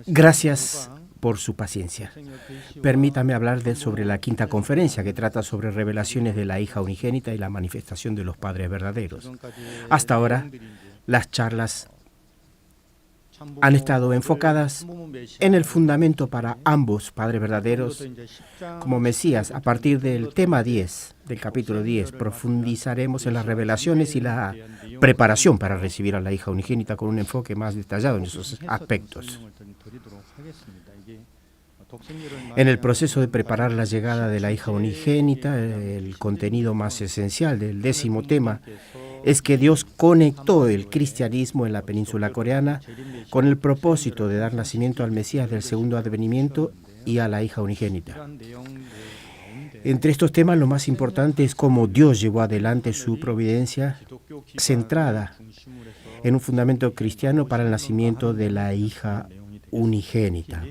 Gracias por su paciencia. Permítame hablar sobre la quinta conferencia que trata sobre revelaciones de la hija unigénita y la manifestación de los padres verdaderos. Hasta ahora, las charlas han estado enfocadas en el fundamento para ambos padres verdaderos como Mesías. A partir del tema 10, del capítulo 10, profundizaremos en las revelaciones y la preparación para recibir a la hija unigénita con un enfoque más detallado en esos aspectos. En el proceso de preparar la llegada de la hija unigénita, el contenido más esencial del 10º tema es que Dios conectó el cristianismo en la península coreana con el propósito de dar nacimiento al Mesías del segundo advenimiento y a la hija unigénita. Entre estos temas, lo más importante es cómo Dios llevó adelante su providencia centrada en un fundamento cristiano para el nacimiento de la hija unigénita.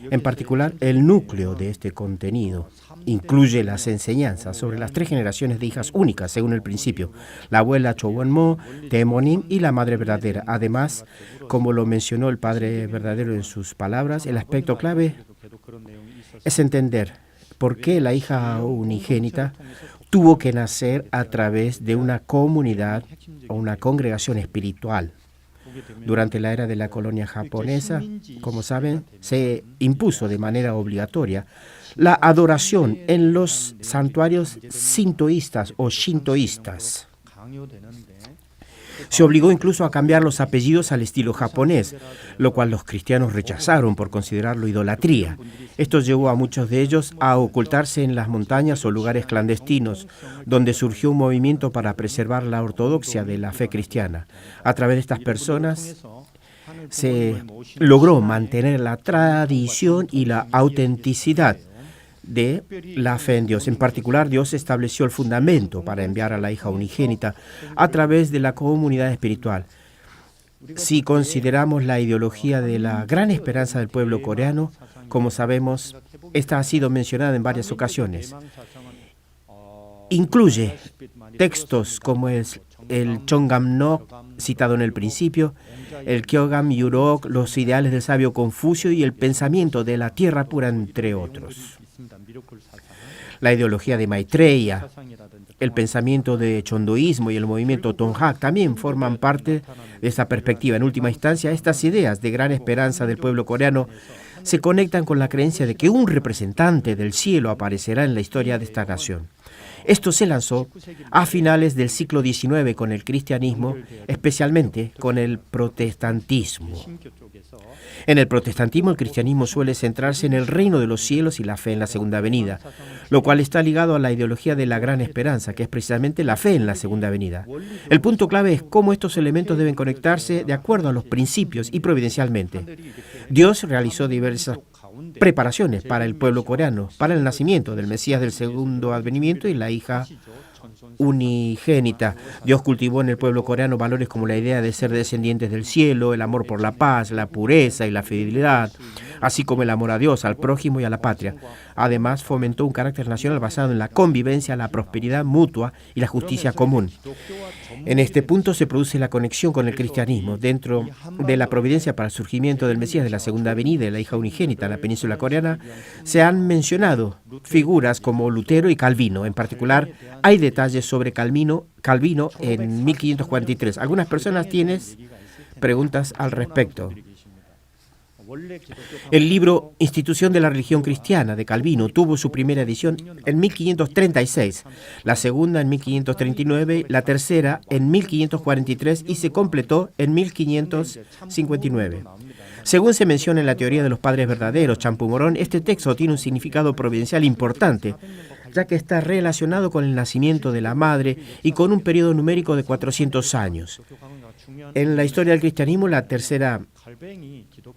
En particular, el núcleo de este contenido incluye las enseñanzas sobre las 3 generaciones de hijas únicas, según el principio, la abuela Chowon-mo, Temonim y la madre verdadera. Además, como lo mencionó el padre verdadero en sus palabras, el aspecto clave es entender por qué la hija unigénita tuvo que nacer a través de una comunidad o una congregación espiritual. Durante la era de la colonia japonesa, como saben, se impuso de manera obligatoria la adoración en los santuarios sintoístas o shintoístas. Se obligó incluso a cambiar los apellidos al estilo japonés, lo cual los cristianos rechazaron por considerarlo idolatría. Esto llevó a muchos de ellos a ocultarse en las montañas o lugares clandestinos, donde surgió un movimiento para preservar la ortodoxia de la fe cristiana. A través de estas personas se logró mantener la tradición y la autenticidad de la fe en Dios. En particular, Dios estableció el fundamento para enviar a la hija unigénita a través de la comunidad espiritual. Si consideramos la ideología de la gran esperanza del pueblo coreano, como sabemos, esta ha sido mencionada en varias ocasiones. Incluye textos como el Chongamnok, citado en el principio, el Kyogam Yurok, los ideales del sabio Confucio y el pensamiento de la tierra pura, entre otros. La ideología de Maitreya, el pensamiento de chondoísmo y el movimiento Tonghak también forman parte de esta perspectiva. En última instancia, estas ideas de gran esperanza del pueblo coreano se conectan con la creencia de que un representante del cielo aparecerá en la historia de esta nación. Esto se lanzó a finales del siglo XIX con el cristianismo, especialmente con el protestantismo. En el protestantismo, el cristianismo suele centrarse en el reino de los cielos y la fe en la segunda venida, lo cual está ligado a la ideología de la gran esperanza, que es precisamente la fe en la segunda venida. El punto clave es cómo estos elementos deben conectarse de acuerdo a los principios y providencialmente. Dios realizó diversas preparaciones para el pueblo coreano, para el nacimiento del Mesías del segundo advenimiento y la hija unigénita. Dios cultivó en el pueblo coreano valores como la idea de ser descendientes del cielo, el amor por la paz, la pureza y la fidelidad, así como el amor a Dios, al prójimo y a la patria. Además, fomentó un carácter nacional basado en la convivencia, la prosperidad mutua y la justicia común. En este punto se produce la conexión con el cristianismo. Dentro de la providencia para el surgimiento del Mesías de la segunda venida y la hija unigénita en la península coreana, se han mencionado figuras como Lutero y Calvino. En particular, hay detalles sobre Calvino en 1543. Algunas personas tienen preguntas al respecto. El libro Institución de la Religión Cristiana de Calvino tuvo su primera edición en 1536, la segunda en 1539, la tercera en 1543 y se completó en 1559. Según se menciona en la teoría de los padres verdaderos, Champú Morón, este texto tiene un significado providencial importante, ya que está relacionado con el nacimiento de la madre y con un periodo numérico de 400 años. En la historia del cristianismo, la tercera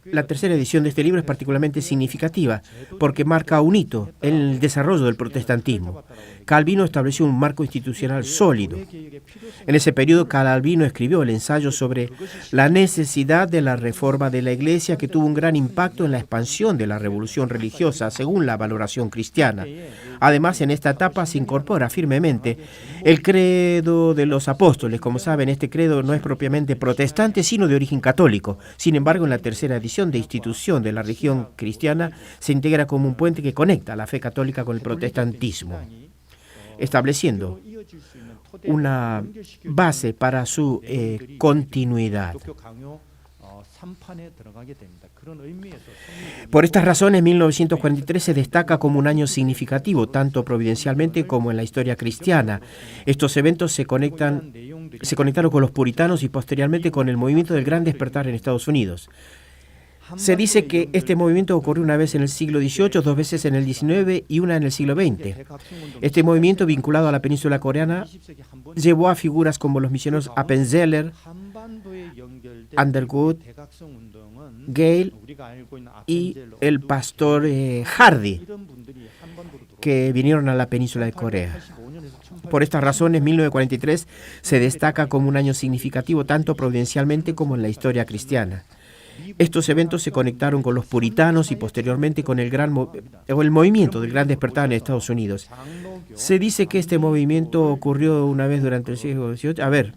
edición de este libro es particularmente significativa porque marca un hito en el desarrollo del protestantismo. Calvino estableció un marco institucional sólido. En ese periodo, Calvino escribió el ensayo sobre la necesidad de la reforma de la Iglesia, que tuvo un gran impacto en la expansión de la revolución religiosa según la valoración cristiana. Además, en esta etapa se incorpora firmemente el credo de los apóstoles. Como saben, este credo no es propiamente protestante, sino de origen católico. Sin embargo, en la tercera edición de Institución de la Religión Cristiana se integra como un puente que conecta la fe católica con el protestantismo, estableciendo una base para su continuidad. Por estas razones, 1943 se destaca como un año significativo, tanto providencialmente como en la historia cristiana. Estos eventos se conectaron con los puritanos y posteriormente con el movimiento del Gran Despertar en Estados Unidos. Se dice que este movimiento ocurrió una vez en el siglo XVIII, 2 veces en el XIX y una en el siglo XX. Este movimiento, vinculado a la península coreana, llevó a figuras como los misioneros Appenzeller, Underwood, Gale y el pastor Hardy, que vinieron a la península de Corea. Por estas razones, 1943 se destaca como un año significativo tanto providencialmente como en la historia cristiana. Estos eventos se conectaron con los puritanos y posteriormente con el movimiento del Gran Despertar en Estados Unidos. Se dice que este movimiento ocurrió una vez durante el siglo XVIII. A ver.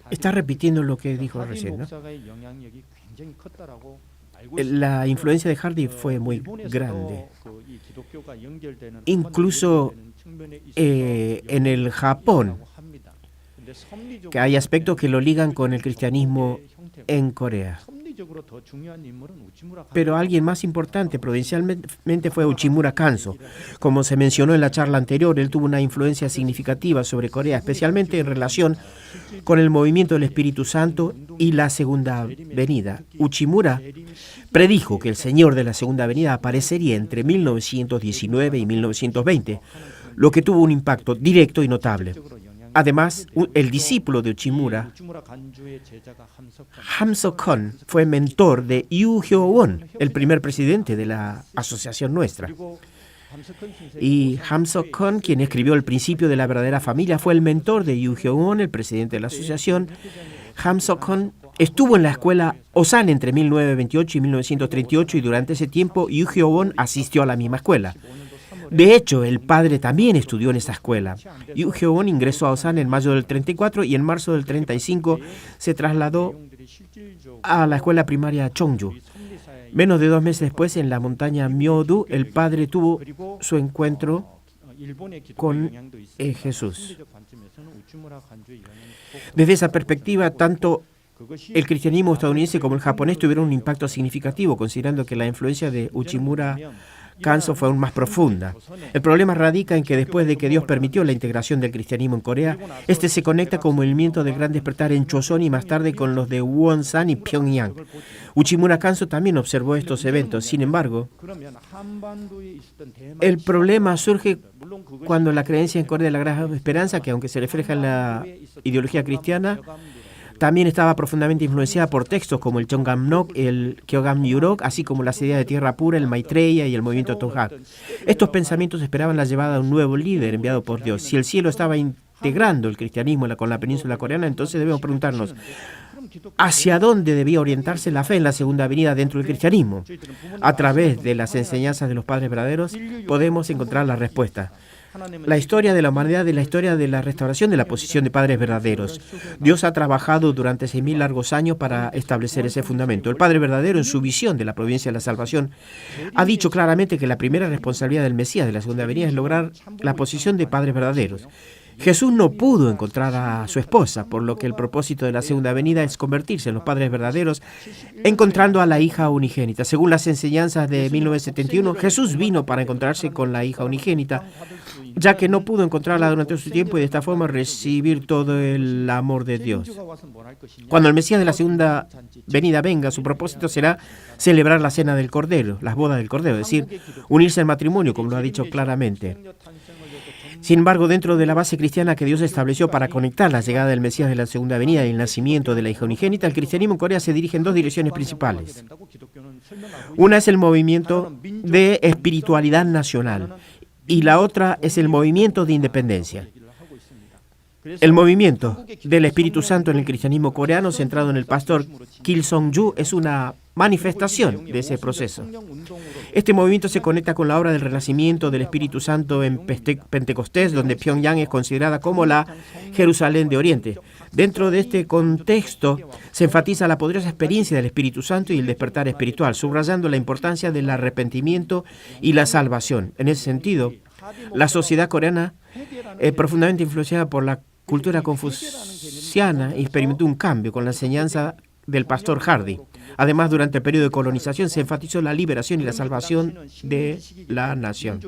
Está repitiendo lo que dijo recién, ¿no? La influencia de Hardy fue muy grande. Incluso en el Japón, que hay aspectos que lo ligan con el cristianismo en Corea. Pero alguien más importante provincialmente fue Uchimura Kanso. Como se mencionó en la charla anterior, él tuvo una influencia significativa sobre Corea, especialmente en relación con el movimiento del Espíritu Santo y la Segunda Venida. Uchimura predijo que el Señor de la Segunda Venida aparecería entre 1919 y 1920, lo que tuvo un impacto directo y notable. Además, el discípulo de Uchimura, Ham Sok-kon, fue mentor de Yu Hyo-won, el primer presidente de la asociación nuestra. Y Ham Sok-kon, quien escribió El principio de la verdadera familia, fue el mentor de Yu Hyo-won, el presidente de la asociación. Ham Sok-kon estuvo en la escuela Osan entre 1928 y 1938 y durante ese tiempo Yu Hyo-won asistió a la misma escuela. De hecho, el padre también estudió en esa escuela. Yu Hyo-won ingresó a Osan en mayo del 34 y en marzo del 35 se trasladó a la escuela primaria Chongju. Menos de 2 meses después, en la montaña Myeodu, el padre tuvo su encuentro con Jesús. Desde esa perspectiva, tanto el cristianismo estadounidense como el japonés tuvieron un impacto significativo, considerando que la influencia de Uchimura Kanso fue aún más profunda. El problema radica en que después de que Dios permitió la integración del cristianismo en Corea, este se conecta con el movimiento del Gran Despertar en Choson y más tarde con los de Wonsan y Pyongyang. Uchimura Kanso también observó estos eventos. Sin embargo, el problema surge cuando la creencia en Corea de la Gran Esperanza, que aunque se refleja en la ideología cristiana, también estaba profundamente influenciada por textos como el Chongamnok, el Kyogan Yurok, así como las ideas de tierra pura, el Maitreya y el movimiento Tonghak. Estos pensamientos esperaban la llegada de un nuevo líder enviado por Dios. Si el cielo estaba integrando el cristianismo con la península coreana, entonces debemos preguntarnos, ¿hacia dónde debía orientarse la fe en la segunda venida dentro del cristianismo? A través de las enseñanzas de los padres verdaderos podemos encontrar la respuesta. La historia de la humanidad es la historia de la restauración de la posición de padres verdaderos. Dios ha trabajado durante 6.000 largos años para establecer ese fundamento. El Padre verdadero, en su visión de la providencia de la salvación, ha dicho claramente que la primera responsabilidad del Mesías de la segunda venida es lograr la posición de padres verdaderos. Jesús no pudo encontrar a su esposa, por lo que el propósito de la segunda venida es convertirse en los padres verdaderos, encontrando a la hija unigénita. Según las enseñanzas de 1971, Jesús vino para encontrarse con la hija unigénita, ya que no pudo encontrarla durante su tiempo y de esta forma recibir todo el amor de Dios. Cuando el Mesías de la segunda venida venga, su propósito será celebrar la cena del Cordero, las bodas del Cordero, es decir, unirse al matrimonio, como lo ha dicho claramente. Sin embargo, dentro de la base cristiana que Dios estableció para conectar la llegada del Mesías de la segunda venida y el nacimiento de la hija unigénita, el cristianismo en Corea se dirige en 2 direcciones principales. Una es el movimiento de espiritualidad nacional y la otra es el movimiento de independencia. El movimiento del Espíritu Santo en el cristianismo coreano, centrado en el pastor Kim Song-ju, es una manifestación de ese proceso. Este movimiento se conecta con la obra del renacimiento del Espíritu Santo en Pentecostés, donde Pyongyang es considerada como la Jerusalén de Oriente. Dentro de este contexto se enfatiza la poderosa experiencia del Espíritu Santo y el despertar espiritual, subrayando la importancia del arrepentimiento y la salvación. En ese sentido, la sociedad coreana, profundamente influenciada por la cultura confuciana, experimentó un cambio con la enseñanza del pastor Hardy. Además, durante el periodo de colonización se enfatizó la liberación y la salvación de la nación,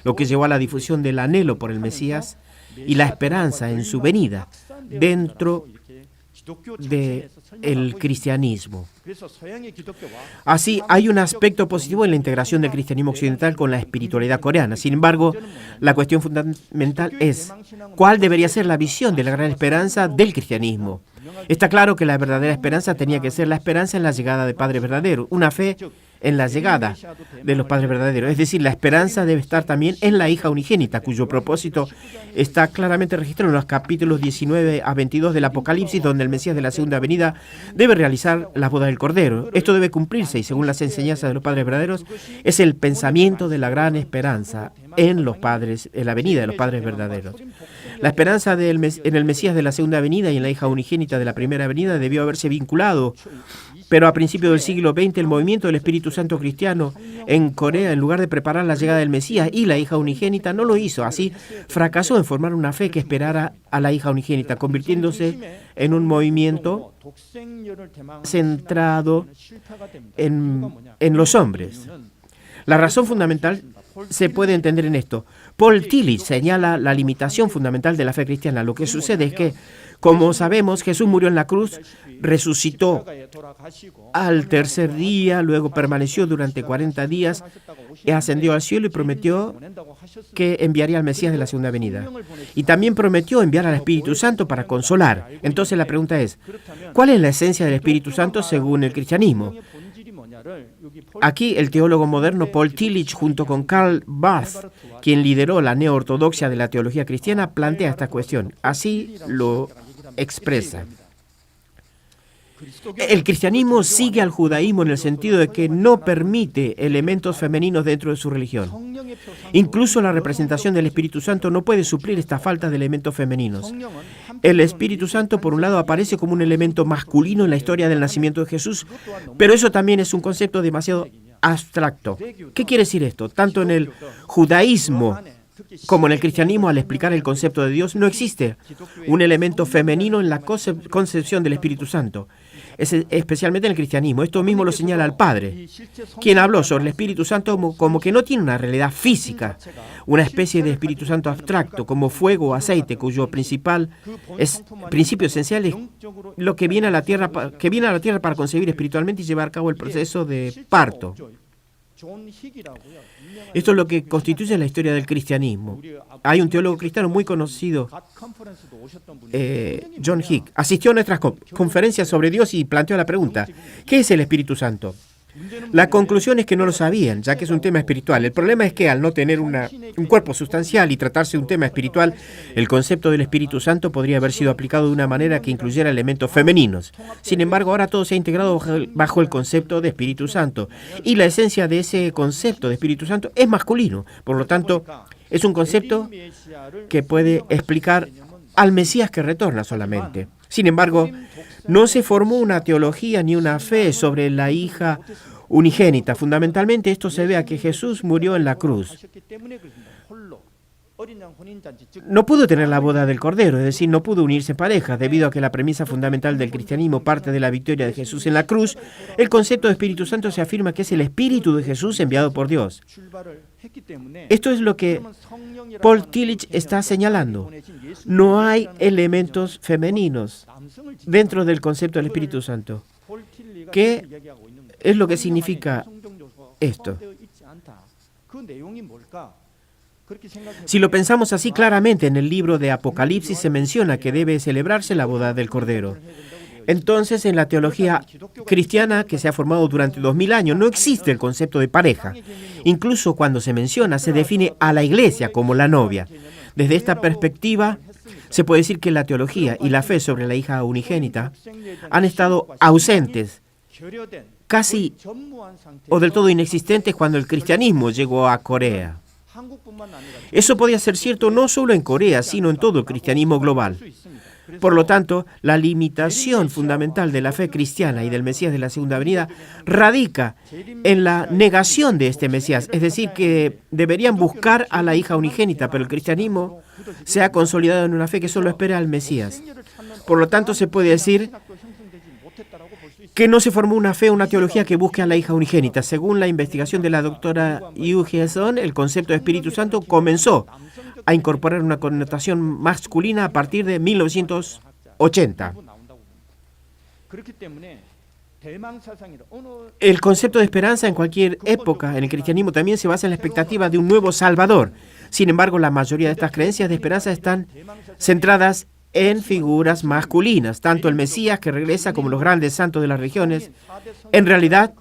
lo que llevó a la difusión del anhelo por el Mesías y la esperanza en su venida dentro del cristianismo. Así, hay un aspecto positivo en la integración del cristianismo occidental con la espiritualidad coreana. Sin embargo, la cuestión fundamental es ¿cuál debería ser la visión de la gran esperanza del cristianismo? Está claro que la verdadera esperanza tenía que ser la esperanza en la llegada de Padre verdadero, una fe en la llegada de los padres verdaderos. Es decir, la esperanza debe estar también en la hija unigénita, cuyo propósito está claramente registrado en los capítulos 19 a 22 del Apocalipsis, donde el Mesías de la segunda venida debe realizar la boda del Cordero. Esto debe cumplirse y, según las enseñanzas de los padres verdaderos, es el pensamiento de la gran esperanza en los padres, en la venida de los padres verdaderos. La esperanza en el Mesías de la segunda venida y en la hija unigénita de la primera venida debió haberse vinculado. Pero a principios del siglo XX, el movimiento del Espíritu Santo cristiano en Corea, en lugar de preparar la llegada del Mesías y la hija unigénita, no lo hizo. Así, fracasó en formar una fe que esperara a la hija unigénita, convirtiéndose en un movimiento centrado en los hombres. La razón fundamental se puede entender en esto. Paul Tillich señala la limitación fundamental de la fe cristiana. Lo que sucede es que, como sabemos, Jesús murió en la cruz, resucitó al tercer día, luego permaneció durante 40 días, ascendió al cielo y prometió que enviaría al Mesías de la segunda venida. Y también prometió enviar al Espíritu Santo para consolar. Entonces la pregunta es, ¿cuál es la esencia del Espíritu Santo según el cristianismo? Aquí el teólogo moderno Paul Tillich, junto con Karl Barth, quien lideró la neo-ortodoxia de la teología cristiana, plantea esta cuestión. Así lo expresa. El cristianismo sigue al judaísmo en el sentido de que no permite elementos femeninos dentro de su religión. Incluso la representación del Espíritu Santo no puede suplir esta falta de elementos femeninos. El Espíritu Santo, por un lado, aparece como un elemento masculino en la historia del nacimiento de Jesús, pero eso también es un concepto demasiado abstracto. ¿Qué quiere decir esto? Tanto en el judaísmo como en el cristianismo, al explicar el concepto de Dios, no existe un elemento femenino en la concepción del Espíritu Santo, especialmente en el cristianismo. Esto mismo lo señala el Padre, quien habló sobre el Espíritu Santo como que no tiene una realidad física, una especie de Espíritu Santo abstracto, como fuego o aceite, cuyo principio esencial es lo que viene a la tierra para concebir espiritualmente y llevar a cabo el proceso de parto. Esto es lo que constituye la historia del cristianismo. Hay un teólogo cristiano muy conocido, John Hick, asistió a nuestras conferencias sobre Dios y planteó la pregunta, ¿qué es el Espíritu Santo? La conclusión es que no lo sabían, ya que es un tema espiritual. El problema es que al no tener un cuerpo sustancial y tratarse de un tema espiritual, el concepto del Espíritu Santo podría haber sido aplicado de una manera que incluyera elementos femeninos. Sin embargo, ahora todo se ha integrado bajo el concepto de Espíritu Santo. Y la esencia de ese concepto de Espíritu Santo es masculino. Por lo tanto, es un concepto que puede explicar al Mesías que retorna solamente. Sin embargo, no se formó una teología ni una fe sobre la hija unigénita. Fundamentalmente esto se ve a que Jesús murió en la cruz. No pudo tener la boda del Cordero, es decir, no pudo unirse en pareja, debido a que la premisa fundamental del cristianismo parte de la victoria de Jesús en la cruz. El concepto de Espíritu Santo se afirma que es el Espíritu de Jesús enviado por Dios. Esto es lo que Paul Tillich está señalando. No hay elementos femeninos dentro del concepto del Espíritu Santo. ¿Qué es lo que significa esto? Si lo pensamos así claramente, en el libro de Apocalipsis se menciona que debe celebrarse la boda del Cordero. Entonces, en la teología cristiana que se ha formado durante 2000 años, no existe el concepto de pareja. Incluso cuando se menciona, se define a la iglesia como la novia. Desde esta perspectiva, Se puede decir que la teología y la fe sobre la hija unigénita han estado ausentes, casi o del todo inexistentes cuando el cristianismo llegó a Corea. Eso podía ser cierto no solo en Corea, sino en todo el cristianismo global. Por lo tanto, la limitación fundamental de la fe cristiana y del Mesías de la Segunda Venida radica en la negación de este Mesías, es decir, que deberían buscar a la hija unigénita, pero el cristianismo se ha consolidado en una fe que solo espera al Mesías. Por lo tanto, se puede decir que no se formó una fe o una teología que busque a la hija unigénita. Según la investigación de la doctora Yu Hye-son, el concepto de Espíritu Santo comenzó a incorporar una connotación masculina a partir de 1980. El concepto de esperanza en cualquier época en el cristianismo también se basa en la expectativa de un nuevo Salvador. Sin embargo, la mayoría de estas creencias de esperanza están centradas en figuras masculinas, tanto el Mesías que regresa como los grandes santos de las regiones. En realidad,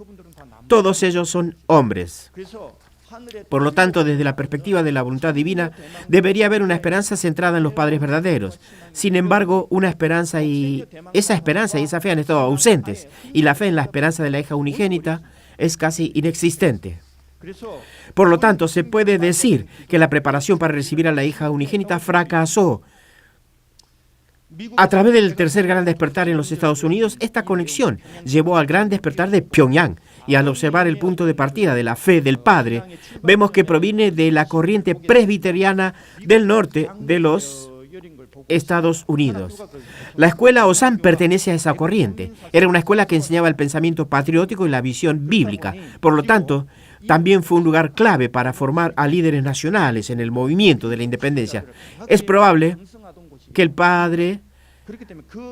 todos ellos son hombres. Por lo tanto, desde la perspectiva de la voluntad divina, debería haber una esperanza centrada en los padres verdaderos. Sin embargo, esa esperanza y esa fe han estado ausentes, y la fe en la esperanza de la hija unigénita es casi inexistente. Por lo tanto, se puede decir que la preparación para recibir a la hija unigénita fracasó. A través del tercer gran despertar en los Estados Unidos, esta conexión llevó al gran despertar de Pyongyang, y al observar el punto de partida de la fe del Padre, vemos que proviene de la corriente presbiteriana del norte de los Estados Unidos. La escuela Osan pertenece a esa corriente. Era una escuela que enseñaba el pensamiento patriótico y la visión bíblica. Por lo tanto, también fue un lugar clave para formar a líderes nacionales en el movimiento de la independencia. Es probable que el Padre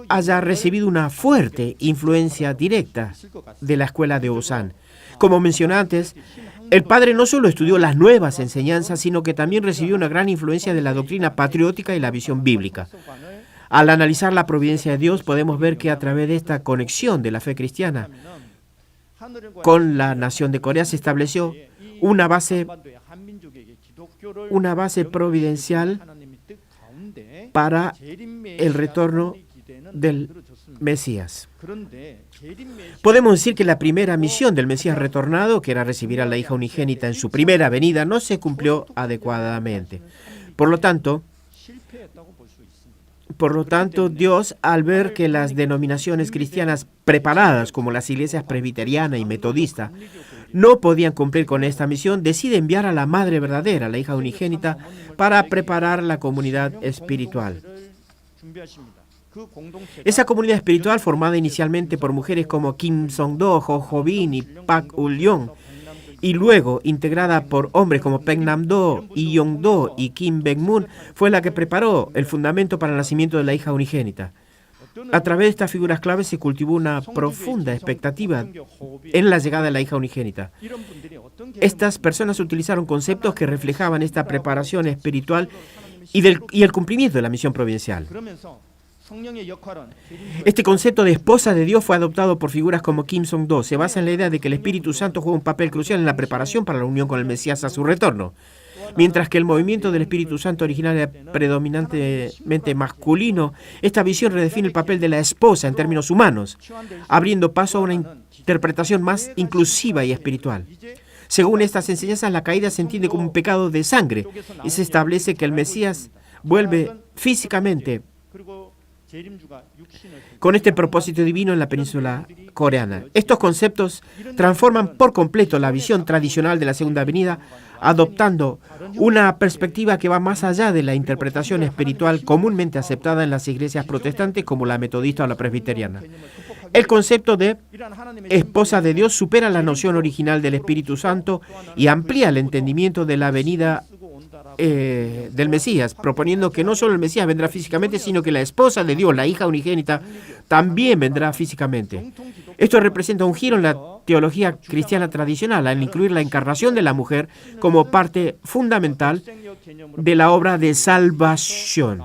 haya recibido una fuerte influencia directa de la escuela de Osan. Como mencioné antes, el Padre no solo estudió las nuevas enseñanzas, sino que también recibió una gran influencia de la doctrina patriótica y la visión bíblica. Al analizar la providencia de Dios, podemos ver que a través de esta conexión de la fe cristiana con la nación de Corea se estableció una base providencial para el retorno del Mesías. Podemos decir que la primera misión del Mesías retornado, que era recibir a la hija unigénita en su primera venida, no se cumplió adecuadamente. Por lo tanto, Dios, al ver que las denominaciones cristianas preparadas, como las iglesias presbiteriana y metodista, no podían cumplir con esta misión, decide enviar a la Madre verdadera, la hija unigénita, para preparar la comunidad espiritual. Esa comunidad espiritual, formada inicialmente por mujeres como Kim Song-do, Jo Jo-bin y Pak Ul-yong, y luego integrada por hombres como Pek Nam-do, Lee Yong-do y Kim Bek-moon, fue la que preparó el fundamento para el nacimiento de la hija unigénita. A través de estas figuras claves se cultivó una profunda expectativa en la llegada de la hija unigénita. Estas personas utilizaron conceptos que reflejaban esta preparación espiritual y el cumplimiento de la misión providencial. Este concepto de esposa de Dios fue adoptado por figuras como Kim Song-do. Se basa en la idea de que el Espíritu Santo juega un papel crucial en la preparación para la unión con el Mesías a su retorno. Mientras que el movimiento del Espíritu Santo original era predominantemente masculino, esta visión redefine el papel de la esposa en términos humanos, abriendo paso a una interpretación más inclusiva y espiritual. Según estas enseñanzas, la caída se entiende como un pecado de sangre y se establece que el Mesías vuelve físicamente con este propósito divino en la península coreana. Estos conceptos transforman por completo la visión tradicional de la Segunda Venida, adoptando una perspectiva que va más allá de la interpretación espiritual comúnmente aceptada en las iglesias protestantes como la metodista o la presbiteriana. El concepto de esposa de Dios supera la noción original del Espíritu Santo y amplía el entendimiento de la venida del Mesías, proponiendo que no solo el Mesías vendrá físicamente, sino que la esposa de Dios, la hija unigénita, también vendrá físicamente. Esto representa un giro en la teología cristiana tradicional, al incluir la encarnación de la mujer como parte fundamental de la obra de salvación.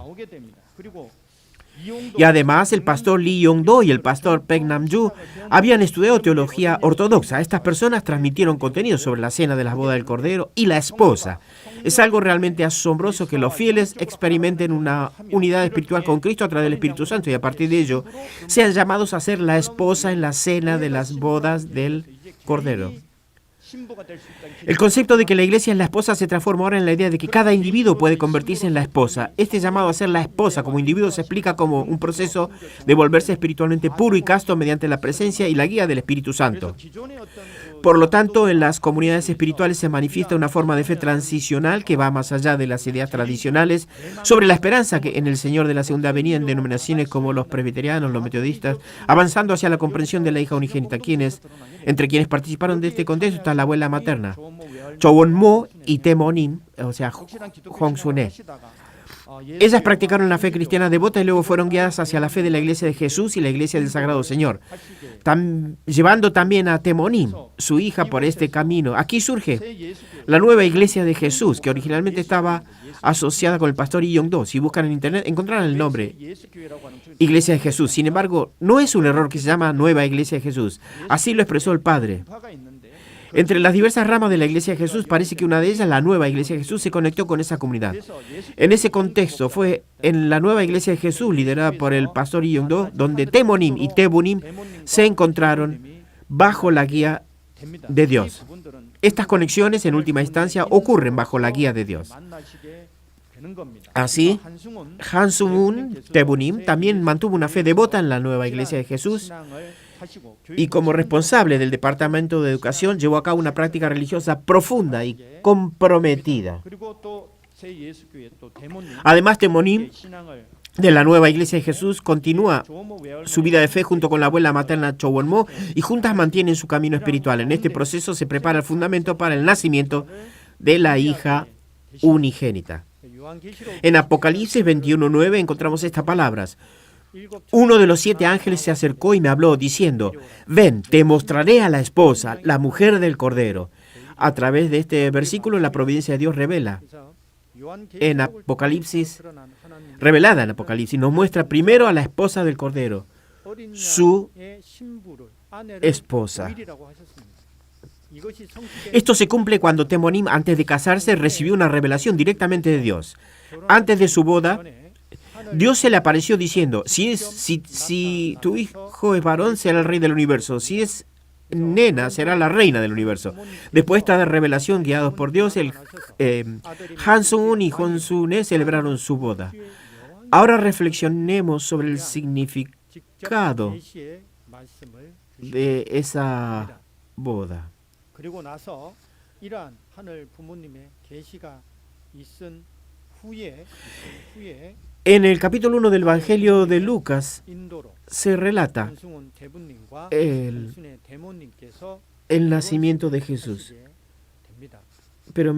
Y además, el pastor Lee Yong-do y el pastor Pek Nam-ju habían estudiado teología ortodoxa. Estas personas transmitieron contenido sobre la cena de las bodas del Cordero y la esposa. Es algo realmente asombroso que los fieles experimenten una unidad espiritual con Cristo a través del Espíritu Santo y a partir de ello sean llamados a ser la esposa en la cena de las bodas del Cordero. El concepto de que la iglesia es la esposa se transforma ahora en la idea de que cada individuo puede convertirse en la esposa. Este llamado a ser la esposa como individuo se explica como un proceso de volverse espiritualmente puro y casto mediante la presencia y la guía del Espíritu Santo. Por lo tanto, en las comunidades espirituales se manifiesta una forma de fe transicional que va más allá de las ideas tradicionales sobre la esperanza que en el Señor de la segunda venida en denominaciones como los presbiterianos, los metodistas, avanzando hacia la comprensión de la hija unigénita, entre quienes participaron de este contexto está la abuela materna, Cho Won-mo y Tae-monim, o sea, Hong-Sune. Ellas practicaron la fe cristiana devota y luego fueron guiadas hacia la fe de la Iglesia de Jesús y la Iglesia del Sagrado Señor, llevando también a Tae-monim, su hija, por este camino. Aquí surge la nueva Iglesia de Jesús, que originalmente estaba asociada con el pastor Lee Yong-do. Si buscan en internet encontrarán el nombre Iglesia de Jesús. Sin embargo, no es un error que se llama Nueva Iglesia de Jesús. Así lo expresó el Padre. Entre las diversas ramas de la Iglesia de Jesús, parece que una de ellas, la Nueva Iglesia de Jesús, se conectó con esa comunidad. En ese contexto, fue en la Nueva Iglesia de Jesús, liderada por el pastor Lee Yong-do, donde Tae-monim y Tae-bunim se encontraron bajo la guía de Dios. Estas conexiones, en última instancia, ocurren bajo la guía de Dios. Así, Han Sung-un Tae-bunim también mantuvo una fe devota en la Nueva Iglesia de Jesús y como responsable del Departamento de Educación llevó a cabo una práctica religiosa profunda y comprometida. Además, Tae-monim de la Nueva Iglesia de Jesús continúa su vida de fe junto con la abuela materna Cho Won-mo y juntas mantienen su camino espiritual. En este proceso se prepara el fundamento para el nacimiento de la hija unigénita. En Apocalipsis 21:9 encontramos estas palabras. Uno de los 7 ángeles se acercó y me habló diciendo, ven, te mostraré a la esposa, la mujer del Cordero. A través de este versículo la providencia de Dios revela. En Apocalipsis, revelada en Apocalipsis, nos muestra primero a la esposa del Cordero, su esposa. Esto se cumple cuando Tae-monim, antes de casarse, recibió una revelación directamente de Dios. Antes de su boda, Dios se le apareció diciendo, si tu hijo es varón, será el rey del universo. Si es nena, será la reina del universo. Después de esta revelación, guiados por Dios, Han Sung-un y Hong-sune celebraron su boda. Ahora reflexionemos sobre el significado de esa boda. En el capítulo 1 del Evangelio de Lucas se relata el nacimiento de Jesús. Pero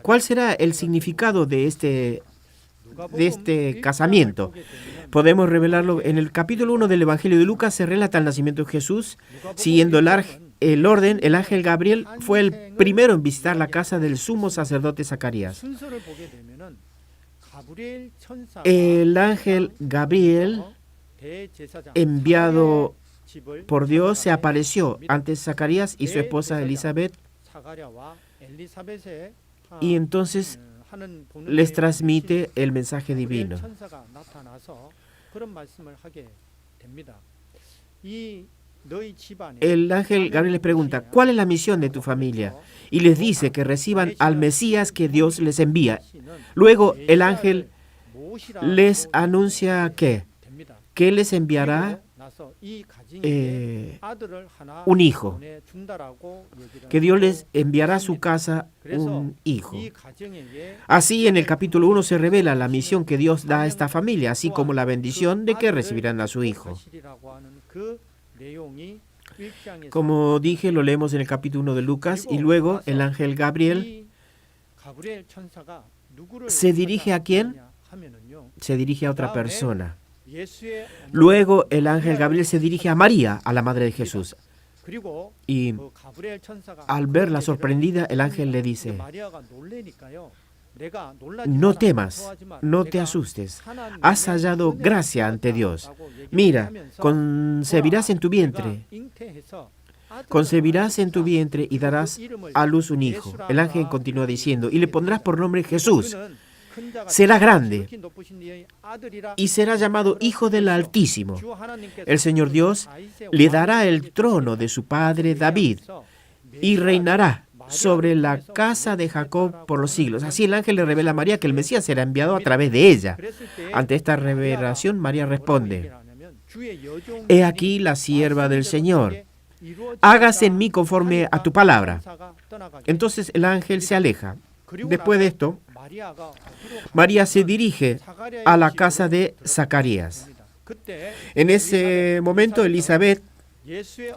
¿cuál será el significado de este casamiento? Podemos revelarlo. En el capítulo 1 del Evangelio de Lucas se relata el nacimiento de Jesús. Siguiendo el orden, el ángel Gabriel fue el primero en visitar la casa del sumo sacerdote Zacarías. El ángel Gabriel, enviado por Dios, se apareció ante Zacarías y su esposa Elizabeth y entonces les transmite el mensaje divino. El ángel Gabriel les pregunta, ¿cuál es la misión de tu familia? Y les dice que reciban al Mesías que Dios les envía. Luego el ángel les anuncia que les enviará un hijo, que Dios les enviará a su casa un hijo. Así en el capítulo 1 se revela la misión que Dios da a esta familia, así como la bendición de que recibirán a su hijo. Como dije, lo leemos en el capítulo 1 de Lucas y luego el ángel Gabriel se dirige ¿a quién? Se dirige a otra persona. Luego el ángel Gabriel se dirige a María, a la madre de Jesús. Y al verla sorprendida, el ángel le dice, no temas, no te asustes, has hallado gracia ante Dios. Mira, concebirás en tu vientre concebirás en tu vientre y darás a luz un hijo. El ángel continúa diciendo, y le pondrás por nombre Jesús. Será grande y será llamado Hijo del Altísimo. El Señor Dios le dará el trono de su padre David y reinará sobre la casa de Jacob por los siglos. Así el ángel le revela a María que el Mesías será enviado a través de ella. Ante esta revelación, María responde, he aquí la sierva del Señor. Hágase en mí conforme a tu palabra. Entonces el ángel se aleja. Después de esto, María se dirige a la casa de Zacarías. En ese momento, Elizabeth,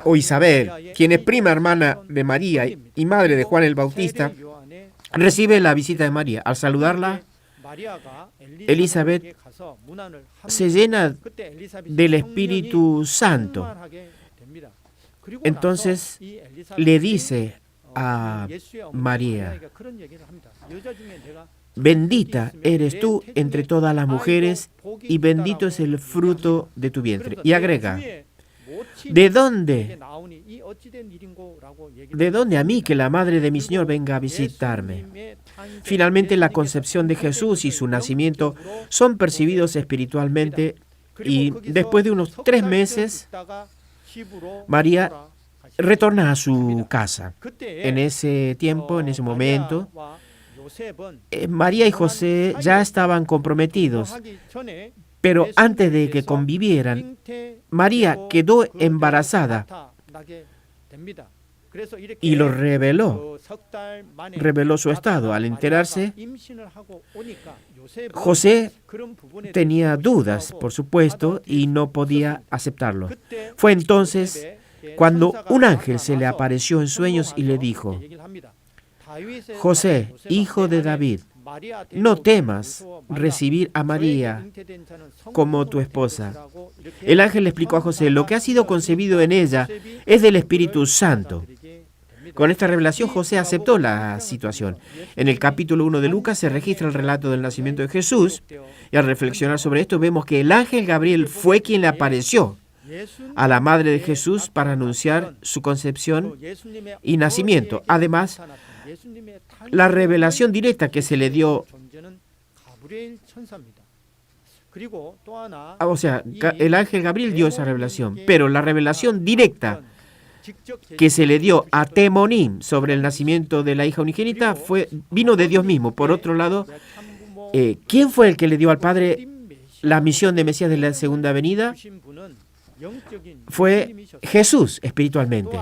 o Isabel, quien es prima hermana de María y madre de Juan el Bautista, recibe la visita de María. Al saludarla, Elizabeth se llena del Espíritu Santo. Entonces le dice a María, bendita eres tú entre todas las mujeres y bendito es el fruto de tu vientre. Y agrega, ¿de dónde a mí que la madre de mi Señor venga a visitarme? Finalmente, la concepción de Jesús y su nacimiento son percibidos espiritualmente y después de unos 3 meses, María retorna a su casa. En ese tiempo, en ese momento, María y José ya estaban comprometidos, pero antes de que convivieran, María quedó embarazada y lo reveló su estado. Al enterarse, José tenía dudas, por supuesto, y no podía aceptarlo. Fue entonces cuando un ángel se le apareció en sueños y le dijo, José, hijo de David, no temas recibir a María como tu esposa. El ángel le explicó a José, lo que ha sido concebido en ella es del Espíritu Santo. Con esta revelación, José aceptó la situación. En el capítulo 1 de Lucas se registra el relato del nacimiento de Jesús, y al reflexionar sobre esto vemos que el ángel Gabriel fue quien le apareció a la madre de Jesús para anunciar su concepción y nacimiento. Además, la revelación directa que se le dio, o sea, el ángel Gabriel dio esa revelación, pero la revelación directa que se le dio a Temonim sobre el nacimiento de la hija unigénita vino de Dios mismo. Por otro lado, ¿quién fue el que le dio al Padre la misión de Mesías de la segunda venida? Fue Jesús espiritualmente.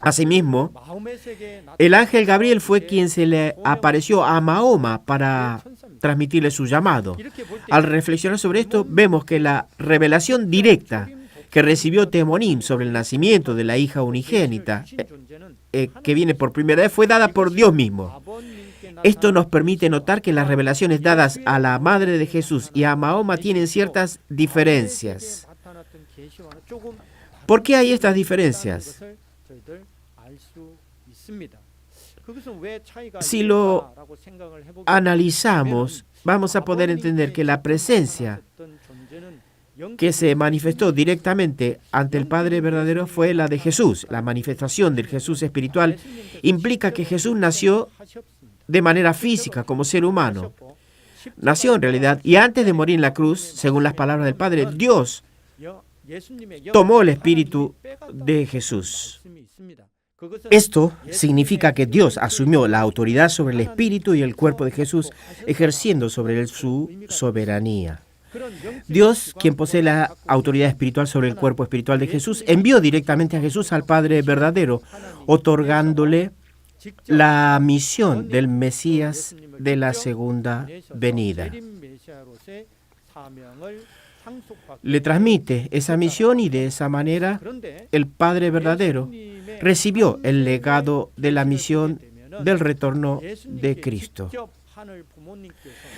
Asimismo, el ángel Gabriel fue quien se le apareció a Mahoma para transmitirle su llamado. Al reflexionar sobre esto, vemos que la revelación directa que recibió Temonim sobre el nacimiento de la hija unigénita, que viene por primera vez, fue dada por Dios mismo. Esto nos permite notar que las revelaciones dadas a la madre de Jesús y a Mahoma tienen ciertas diferencias. ¿Por qué hay estas diferencias? Si lo analizamos, vamos a poder entender que la presencia que se manifestó directamente ante el Padre verdadero fue la de Jesús. La manifestación del Jesús espiritual implica que Jesús nació de manera física, como ser humano. Nació en realidad, y antes de morir en la cruz, según las palabras del Padre, Dios tomó el espíritu de Jesús. Esto significa que Dios asumió la autoridad sobre el espíritu y el cuerpo de Jesús, ejerciendo sobre él su soberanía. Dios, quien posee la autoridad espiritual sobre el cuerpo espiritual de Jesús, envió directamente a Jesús al Padre verdadero, otorgándole la misión del Mesías de la segunda venida. Le transmite esa misión y de esa manera el Padre verdadero recibió el legado de la misión del retorno de Cristo.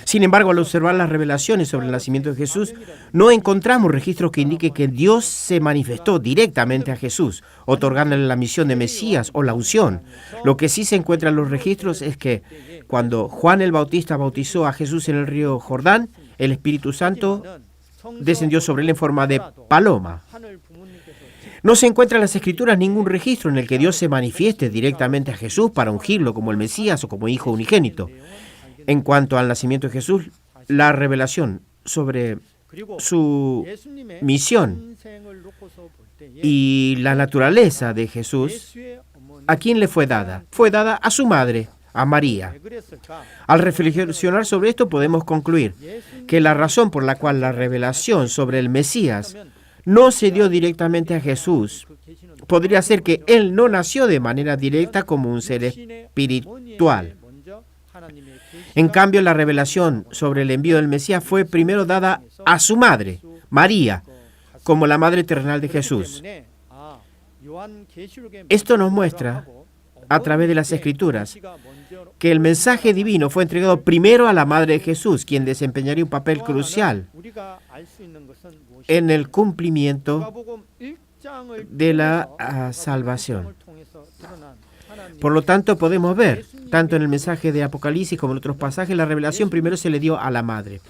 Sin embargo, al observar las revelaciones sobre el nacimiento de Jesús, no encontramos registros que indiquen que Dios se manifestó directamente a Jesús, otorgándole la misión de Mesías o la unción. Lo que sí se encuentra en los registros es que cuando Juan el Bautista bautizó a Jesús en el río Jordán, el Espíritu Santo descendió sobre él en forma de paloma. No se encuentra en las Escrituras ningún registro en el que Dios se manifieste directamente a Jesús para ungirlo como el Mesías o como hijo unigénito. En cuanto al nacimiento de Jesús, la revelación sobre su misión y la naturaleza de Jesús, ¿a quién le fue dada? Fue dada a su madre, a María. Al reflexionar sobre esto podemos concluir que la razón por la cual la revelación sobre el Mesías no se dio directamente a Jesús podría ser que él no nació de manera directa como un ser espiritual. En cambio, la revelación sobre el envío del Mesías fue primero dada a su madre, María, como la madre terrenal de Jesús. Esto nos muestra, a través de las Escrituras, que el mensaje divino fue entregado primero a la madre de Jesús, quien desempeñaría un papel crucial en el cumplimiento de la salvación. Por lo tanto, podemos ver, tanto en el mensaje de Apocalipsis como en otros pasajes, la revelación primero se le dio a la madre.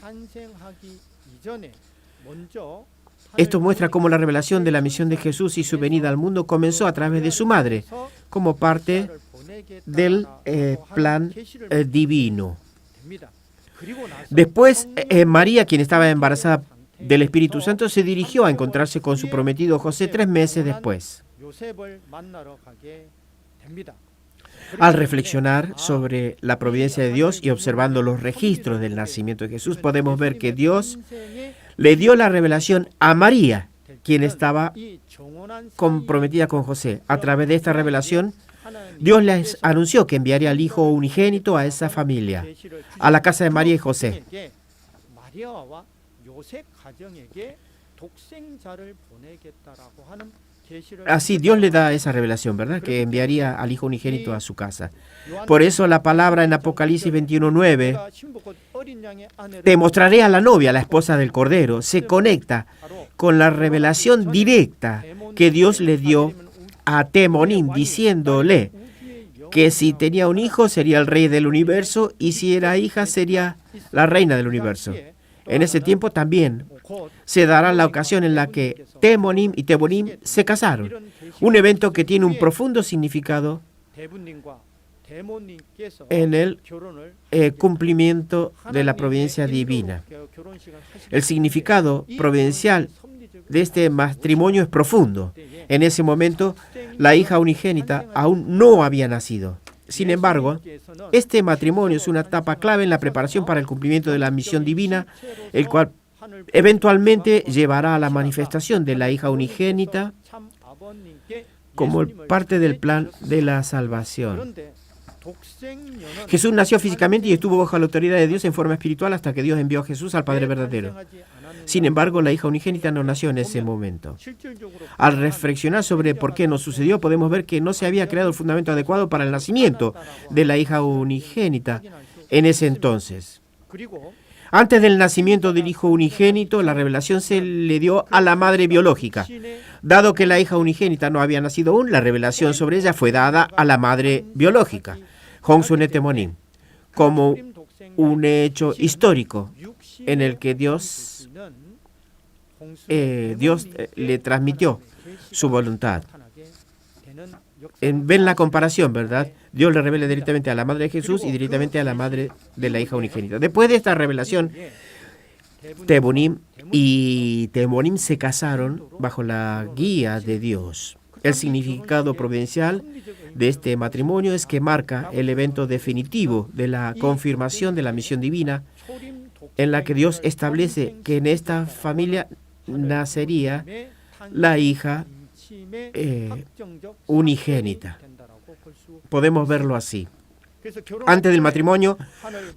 Esto muestra cómo la revelación de la misión de Jesús y su venida al mundo comenzó a través de su madre, como parte del plan divino. Después, María, quien estaba embarazada del Espíritu Santo, se dirigió a encontrarse con su prometido José 3 meses después. Al reflexionar sobre la providencia de Dios y observando los registros del nacimiento de Jesús, podemos ver que Dios le dio la revelación a María, quien estaba comprometida con José. A través de esta revelación, Dios les anunció que enviaría al Hijo unigénito a esa familia, a la casa de María y José. Así Dios le da esa revelación, ¿verdad? Que enviaría al Hijo unigénito a su casa. Por eso la palabra en Apocalipsis 21:9, te mostraré a la novia, la esposa del Cordero, se conecta con la revelación directa que Dios le dio a Temonim, diciéndole que si tenía un hijo sería el rey del universo y si era hija sería la reina del universo. En ese tiempo también se dará la ocasión en la que Temonim y Tebonim se casaron, un evento que tiene un profundo significado en el cumplimiento de la providencia divina. El significado providencial de este matrimonio es profundo. En ese momento, la hija unigénita aún no había nacido. Sin embargo, este matrimonio es una etapa clave en la preparación para el cumplimiento de la misión divina, el cual eventualmente llevará a la manifestación de la hija unigénita como parte del plan de la salvación. Jesús nació físicamente y estuvo bajo la autoridad de Dios en forma espiritual hasta que Dios envió a Jesús al Padre verdadero. Sin embargo, la hija unigénita no nació en ese momento. Al reflexionar sobre por qué no sucedió, podemos ver que no se había creado el fundamento adecuado para el nacimiento de la hija unigénita en ese entonces. Antes del nacimiento del hijo unigénito, la revelación se le dio a la madre biológica. Dado que la hija unigénita no había nacido aún, la revelación sobre ella fue dada a la madre biológica, Hongsuné Temonim, como un hecho histórico en el que Dios le transmitió su voluntad. Ven la comparación, ¿verdad? Dios le revela directamente a la madre de Jesús y directamente a la madre de la hija unigénita. Después de esta revelación, Tebonim y Temonim se casaron bajo la guía de Dios. El significado providencial de este matrimonio es que marca el evento definitivo de la confirmación de la misión divina, en la que Dios establece que en esta familia nacería la hija unigénita. Podemos verlo así. Antes del matrimonio,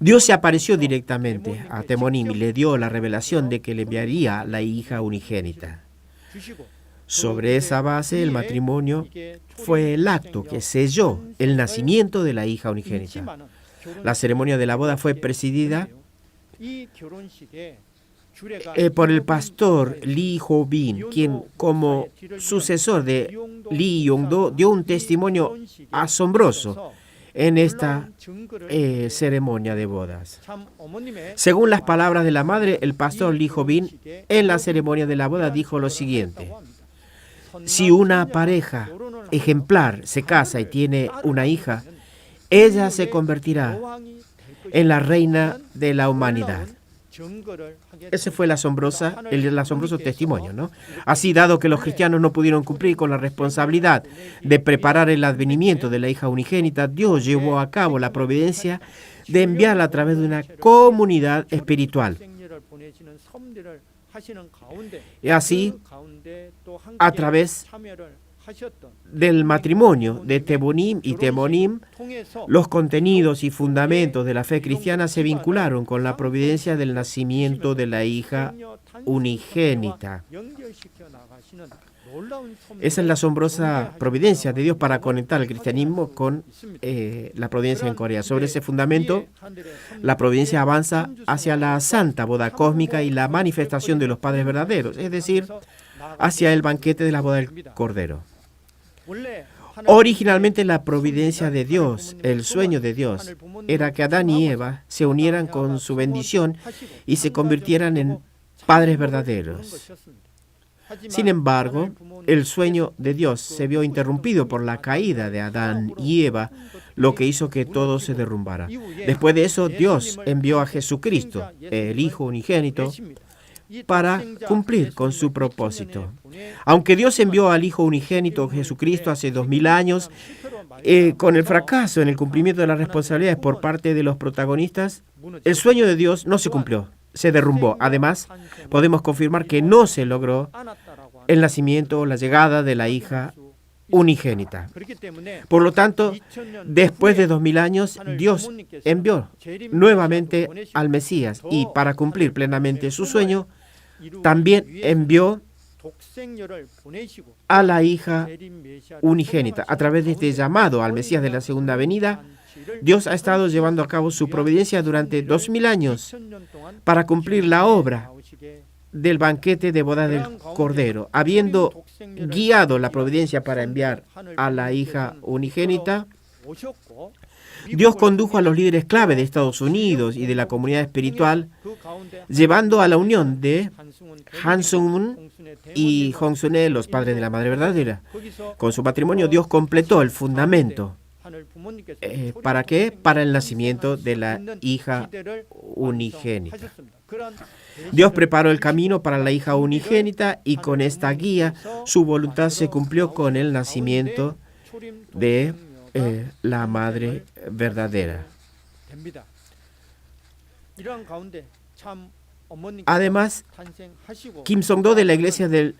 Dios se apareció directamente a Temonim y le dio la revelación de que le enviaría la hija unigénita. Sobre esa base, el matrimonio fue el acto que selló el nacimiento de la hija unigénita. La ceremonia de la boda fue presidida por el pastor Lee Ho-bin, quien como sucesor de Lee Yong-do dio un testimonio asombroso en esta ceremonia de bodas. Según las palabras de la madre, el pastor Lee Ho-bin en la ceremonia de la boda dijo lo siguiente: Si una pareja ejemplar se casa y tiene una hija, ella se convertirá en la reina de la humanidad. Ese fue el asombroso testimonio, ¿no? Así, dado que los cristianos no pudieron cumplir con la responsabilidad de preparar el advenimiento de la hija unigénita, Dios llevó a cabo la providencia de enviarla a través de una comunidad espiritual. Y así, a través del matrimonio de Tebonim y Temonim, los contenidos y fundamentos de la fe cristiana se vincularon con la providencia del nacimiento de la hija unigénita. Esa es la asombrosa providencia de Dios para conectar el cristianismo con la providencia en Corea. Sobre ese fundamento, la providencia avanza hacia la santa boda cósmica y la manifestación de los padres verdaderos, es decir, hacia el banquete de la boda del Cordero. Originalmente la providencia de Dios, el sueño de Dios, era que Adán y Eva se unieran con su bendición y se convirtieran en padres verdaderos. Sin embargo, el sueño de Dios se vio interrumpido por la caída de Adán y Eva, lo que hizo que todo se derrumbara. Después de eso, Dios envió a Jesucristo, el Hijo unigénito, para cumplir con su propósito. Aunque Dios envió al Hijo unigénito Jesucristo hace 2000 años, con el fracaso en el cumplimiento de las responsabilidades por parte de los protagonistas, el sueño de Dios no se cumplió, se derrumbó. Además, podemos confirmar que no se logró el nacimiento o la llegada de la hija unigénita. Por lo tanto, después de 2000 años, Dios envió nuevamente al Mesías y para cumplir plenamente su sueño, también envió a la hija unigénita. A través de este llamado al Mesías de la segunda venida, Dios ha estado llevando a cabo su providencia durante 2000 años para cumplir la obra del banquete de boda del Cordero. Habiendo guiado la providencia para enviar a la hija unigénita, Dios condujo a los líderes clave de Estados Unidos y de la comunidad espiritual, llevando a la unión de Han Sung-un y Hong Sun-e, los padres de la Madre Verdadera. Con su matrimonio, Dios completó el fundamento. ¿Para qué? Para el nacimiento de la hija unigénita. Dios preparó el camino para la hija unigénita y con esta guía su voluntad se cumplió con el nacimiento de la Madre Verdadera. Además, Kim Song-do de la Iglesia del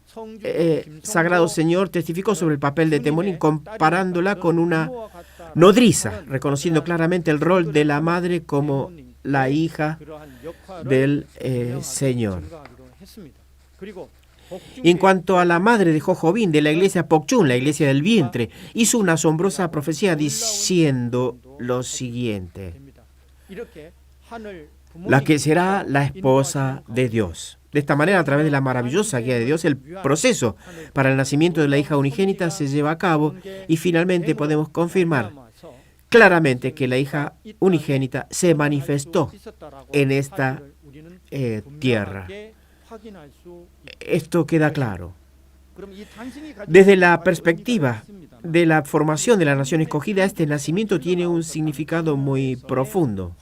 Sagrado Señor testificó sobre el papel de Temonim comparándola con una nodriza, reconociendo claramente el rol de la madre como la hija del Señor. En cuanto a la madre de Jojobin de la iglesia Pokchun, la iglesia del vientre, hizo una asombrosa profecía diciendo lo siguiente: la que será la esposa de Dios. De esta manera, a través de la maravillosa guía de Dios, el proceso para el nacimiento de la hija unigénita se lleva a cabo y finalmente podemos confirmar claramente que la hija unigénita se manifestó en esta tierra. Esto queda claro. Desde la perspectiva de la formación de la nación escogida, este nacimiento tiene un significado muy profundo.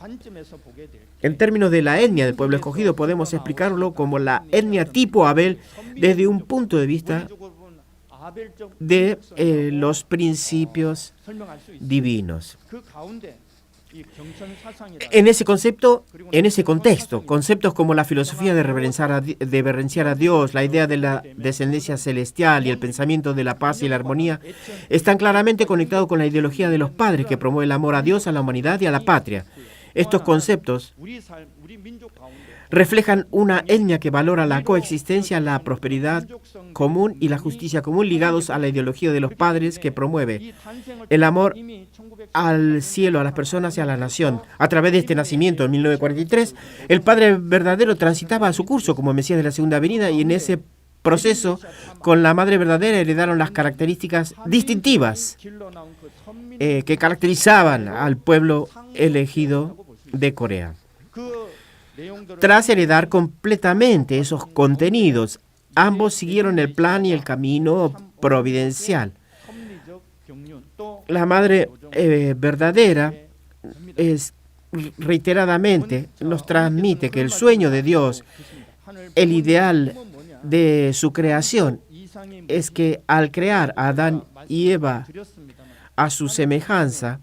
En términos de la etnia del pueblo escogido, podemos explicarlo como la etnia tipo Abel desde un punto de vista de los principios divinos. En ese contexto, conceptos como la filosofía de reverenciar a Dios, la idea de la descendencia celestial y el pensamiento de la paz y la armonía están claramente conectados con la ideología de los padres que promueve el amor a Dios, a la humanidad y a la patria. Estos conceptos reflejan una etnia que valora la coexistencia, la prosperidad común y la justicia común, ligados a la ideología de los padres que promueve el amor al cielo, a las personas y a la nación. A través de este nacimiento en 1943, el Padre verdadero transitaba a su curso como Mesías de la Segunda Venida y en ese proceso con la Madre verdadera heredaron las características distintivas que caracterizaban al pueblo elegido de Corea. Tras heredar completamente esos contenidos, ambos siguieron el plan y el camino providencial. La Madre verdadera reiteradamente nos transmite que el sueño de Dios, el ideal de su creación, es que al crear a Adán y Eva a su semejanza,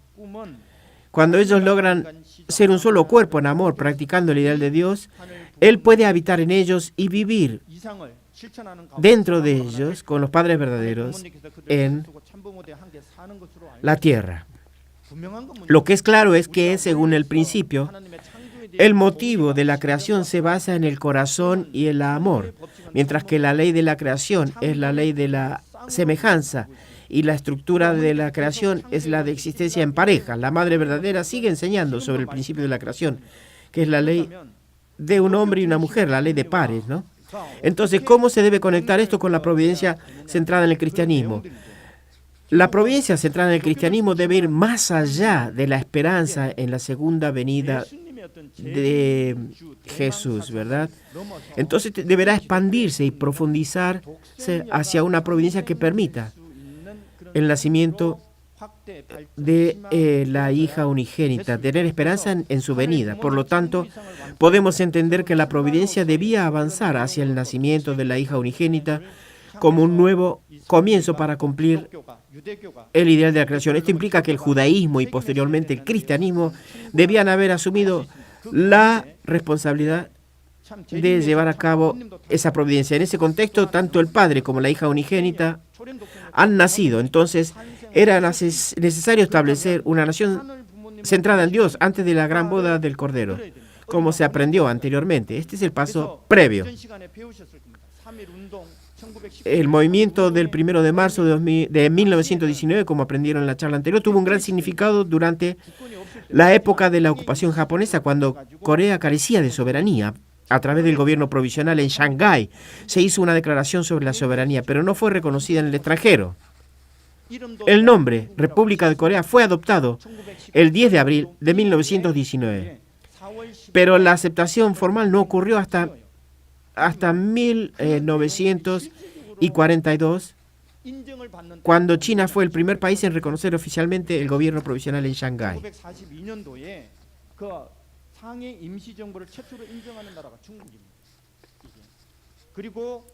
cuando ellos logran ser un solo cuerpo en amor, practicando el ideal de Dios, Él puede habitar en ellos y vivir dentro de ellos con los padres verdaderos en la tierra. Lo que es claro es que, según el principio, el motivo de la creación se basa en el corazón y el amor, mientras que la ley de la creación es la ley de la semejanza y la estructura de la creación es la de existencia en pareja. La Madre verdadera sigue enseñando sobre el principio de la creación, que es la ley de un hombre y una mujer, la ley de pares, ¿no? Entonces, ¿cómo se debe conectar esto con la providencia centrada en el cristianismo? La providencia centrada en el cristianismo debe ir más allá de la esperanza en la segunda venida de Jesús, ¿verdad? Entonces deberá expandirse y profundizarse hacia una providencia que permita el nacimiento de la hija unigénita, tener esperanza en su venida. Por lo tanto, podemos entender que la providencia debía avanzar hacia el nacimiento de la hija unigénita como un nuevo comienzo para cumplir el ideal de la creación. Esto implica que el judaísmo y posteriormente el cristianismo debían haber asumido la responsabilidad de llevar a cabo esa providencia. En ese contexto, tanto el Padre como la hija unigénita han nacido. Entonces, era necesario establecer una nación centrada en Dios antes de la gran boda del Cordero, como se aprendió anteriormente. Este es el paso previo. El movimiento del 1 de marzo de 1919, como aprendieron en la charla anterior, tuvo un gran significado durante la época de la ocupación japonesa, cuando Corea carecía de soberanía. A través del gobierno provisional en Shanghái se hizo una declaración sobre la soberanía, pero no fue reconocida en el extranjero. El nombre República de Corea fue adoptado el 10 de abril de 1919, pero la aceptación formal no ocurrió hasta 1942, cuando China fue el primer país en reconocer oficialmente el gobierno provisional en Shanghái.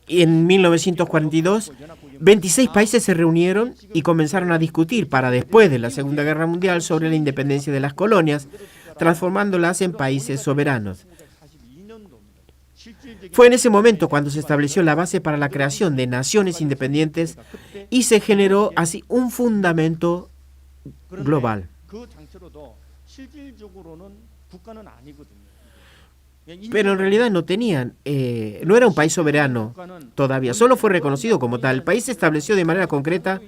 Y en 1942, 26 países se reunieron y comenzaron a discutir para después de la Segunda Guerra Mundial sobre la independencia de las colonias, transformándolas en países soberanos. Fue en ese momento cuando se estableció la base para la creación de naciones independientes y se generó así un fundamento global. Pero en realidad no era un país soberano todavía, solo fue reconocido como tal. El país se estableció de manera concreta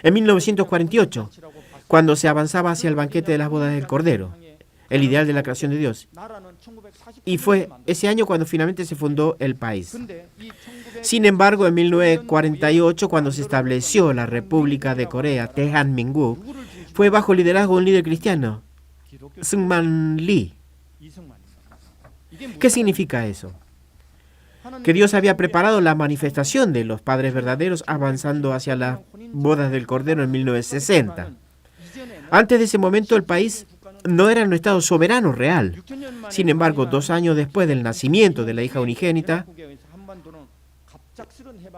en 1948, cuando se avanzaba hacia el banquete de las bodas del Cordero, el ideal de la creación de Dios. Y fue ese año cuando finalmente se fundó el país. Sin embargo, en 1948, cuando se estableció la República de Corea, Taehanmin국, fue bajo el liderazgo de un líder cristiano, Seungman Lee. ¿Qué significa eso? Que Dios había preparado la manifestación de los padres verdaderos avanzando hacia las bodas del Cordero en 1960. Antes de ese momento el país no era un estado soberano real. Sin embargo, 2 años después del nacimiento de la hija unigénita,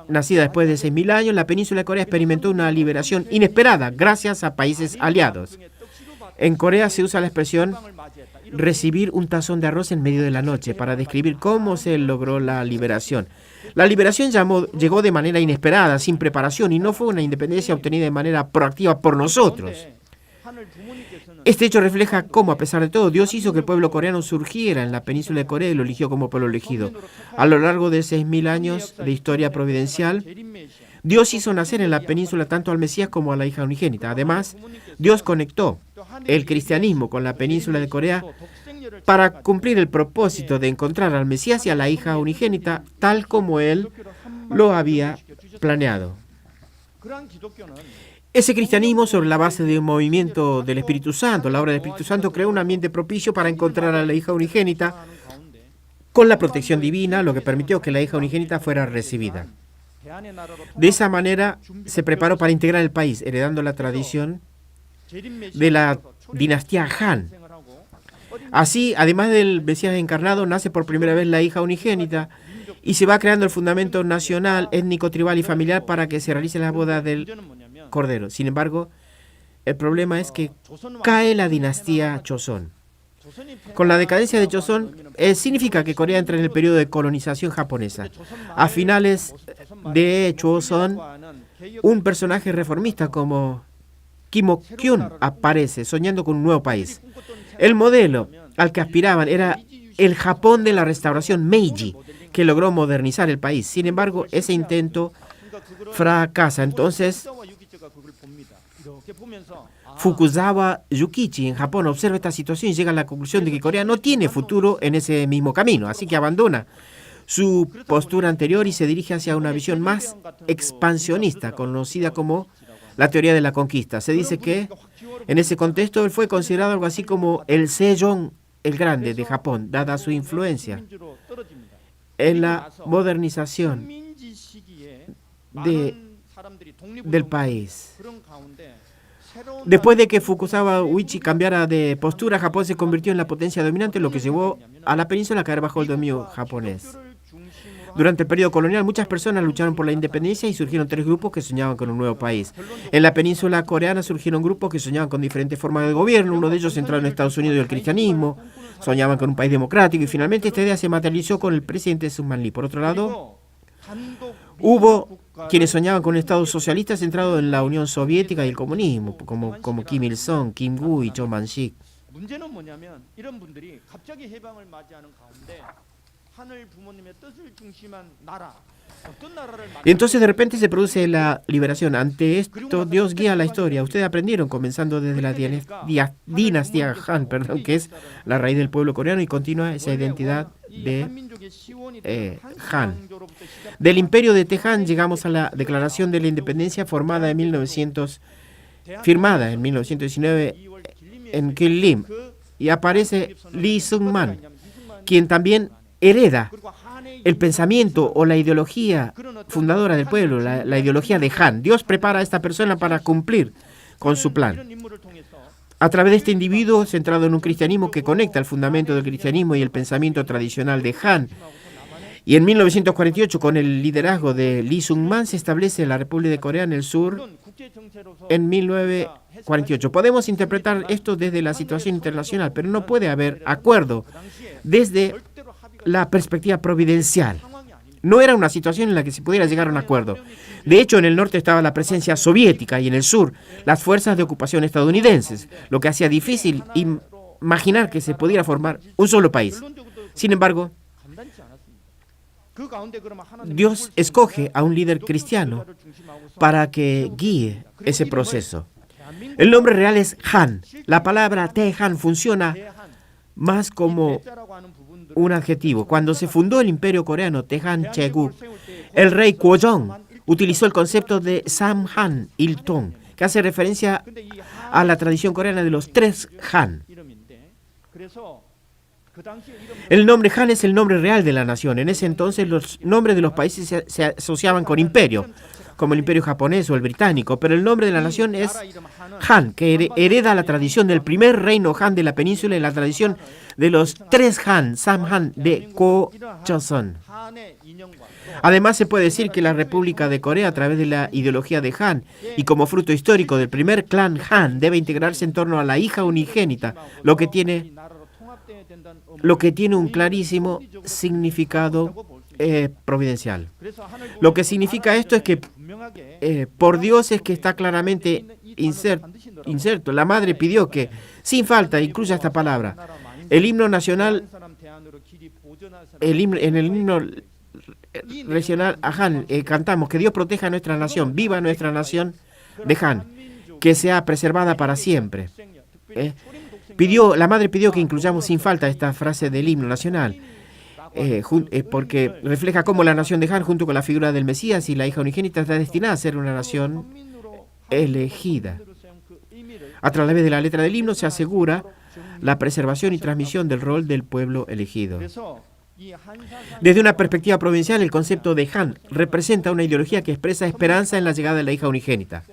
nacida después de 6.000 años, la península de Corea experimentó una liberación inesperada gracias a países aliados. En Corea se usa la expresión recibir un tazón de arroz en medio de la noche para describir cómo se logró la liberación. La liberación llegó de manera inesperada, sin preparación, y no fue una independencia obtenida de manera proactiva por nosotros. Este hecho refleja cómo, a pesar de todo, Dios hizo que el pueblo coreano surgiera en la península de Corea y lo eligió como pueblo elegido. A lo largo de 6.000 años de historia providencial, Dios hizo nacer en la península tanto al Mesías como a la hija unigénita. Además, Dios conectó el cristianismo con la península de Corea para cumplir el propósito de encontrar al Mesías y a la hija unigénita tal como Él lo había planeado. Ese cristianismo, sobre la base de un movimiento del Espíritu Santo, la obra del Espíritu Santo, creó un ambiente propicio para encontrar a la hija unigénita con la protección divina, lo que permitió que la hija unigénita fuera recibida. De esa manera se preparó para integrar el país, heredando la tradición de la dinastía Han. Así, además del Mesías encarnado, nace por primera vez la hija unigénita y se va creando el fundamento nacional, étnico, tribal y familiar para que se realice la boda del Cordero. Sin embargo, el problema es que cae la dinastía Joseon. Con la decadencia de Joseon, significa que Corea entra en el periodo de colonización japonesa. A finales de Joseon, un personaje reformista como Kim Ok-kyun aparece soñando con un nuevo país. El modelo al que aspiraban era el Japón de la restauración Meiji, que logró modernizar el país. Sin embargo, ese intento fracasa. Entonces, Fukuzawa Yukichi en Japón observa esta situación y llega a la conclusión de que Corea no tiene futuro en ese mismo camino, así que abandona su postura anterior y se dirige hacia una visión más expansionista, conocida como la teoría de la conquista. Se dice que en ese contexto él fue considerado algo así como el Sejong el Grande de Japón, dada su influencia en la modernización del país. Después de que Fukuzawa Yuichi cambiara de postura, Japón se convirtió en la potencia dominante, lo que llevó a la península a caer bajo el dominio japonés. Durante el periodo colonial, muchas personas lucharon por la independencia y surgieron tres grupos que soñaban con un nuevo país. En la península coreana surgieron grupos que soñaban con diferentes formas de gobierno. Uno de ellos centrado en Estados Unidos y el cristianismo. Soñaban con un país democrático y finalmente esta idea se materializó con el presidente Syngman Rhee. Por otro lado, hubo quienes soñaban con un Estado socialista centrado en la Unión Soviética y el comunismo, como Kim Il-sung, Kim Gu y Cho Man-sik. Y entonces de repente se produce la liberación. Ante esto, Dios guía la historia. Ustedes aprendieron, comenzando desde la dinastía Han, que es la raíz del pueblo coreano, y continúa esa identidad de Han. Del imperio de Taehan llegamos a la declaración de la independencia firmada en 1919 en Gillim, y aparece Lee Sung-man, quien también hereda el pensamiento o la ideología fundadora del pueblo, la ideología de Han. Dios prepara a esta persona para cumplir con su plan. A través de este individuo centrado en un cristianismo que conecta el fundamento del cristianismo y el pensamiento tradicional de Han. Y en 1948, con el liderazgo de Lee Sung-man, se establece la República de Corea en el sur en 1948. Podemos interpretar esto desde la situación internacional, pero no puede haber acuerdo desde la perspectiva providencial. No era una situación en la que se pudiera llegar a un acuerdo. De hecho, en el norte estaba la presencia soviética y en el sur las fuerzas de ocupación estadounidenses, lo que hacía difícil imaginar que se pudiera formar un solo país. Sin embargo, Dios escoge a un líder cristiano para que guíe ese proceso. El nombre real es Han. La palabra Taehan funciona más como un adjetivo. Cuando se fundó el imperio coreano Taehan Chaeguk, el rey Kwojong utilizó el concepto de Samhan Il-tong, que hace referencia a la tradición coreana de los tres Han. El nombre Han es el nombre real de la nación. En ese entonces los nombres de los países se asociaban con imperio, como el imperio japonés o el británico, pero el nombre de la nación es Han, que hereda la tradición del primer reino Han de la península y la tradición de los tres Han, Samhan de Ko-joseon. Además, se puede decir que la República de Corea, a través de la ideología de Han y como fruto histórico del primer clan Han, debe integrarse en torno a la hija unigénita, lo que tiene un clarísimo significado providencial. Lo que significa esto es que por Dios es que está claramente inserto. La madre pidió que, sin falta, incluya esta palabra. El himno nacional, en el himno regional a Han, cantamos que Dios proteja a nuestra nación, viva nuestra nación de Han, que sea preservada para siempre. La madre pidió que incluyamos sin falta esta frase del himno nacional, porque refleja cómo la nación de Han, junto con la figura del Mesías y la hija unigénita, está destinada a ser una nación elegida. A través de la letra del himno se asegura la preservación y transmisión del rol del pueblo elegido. Desde una perspectiva provincial, el concepto de Han representa una ideología que expresa esperanza en la llegada de la hija unigénita.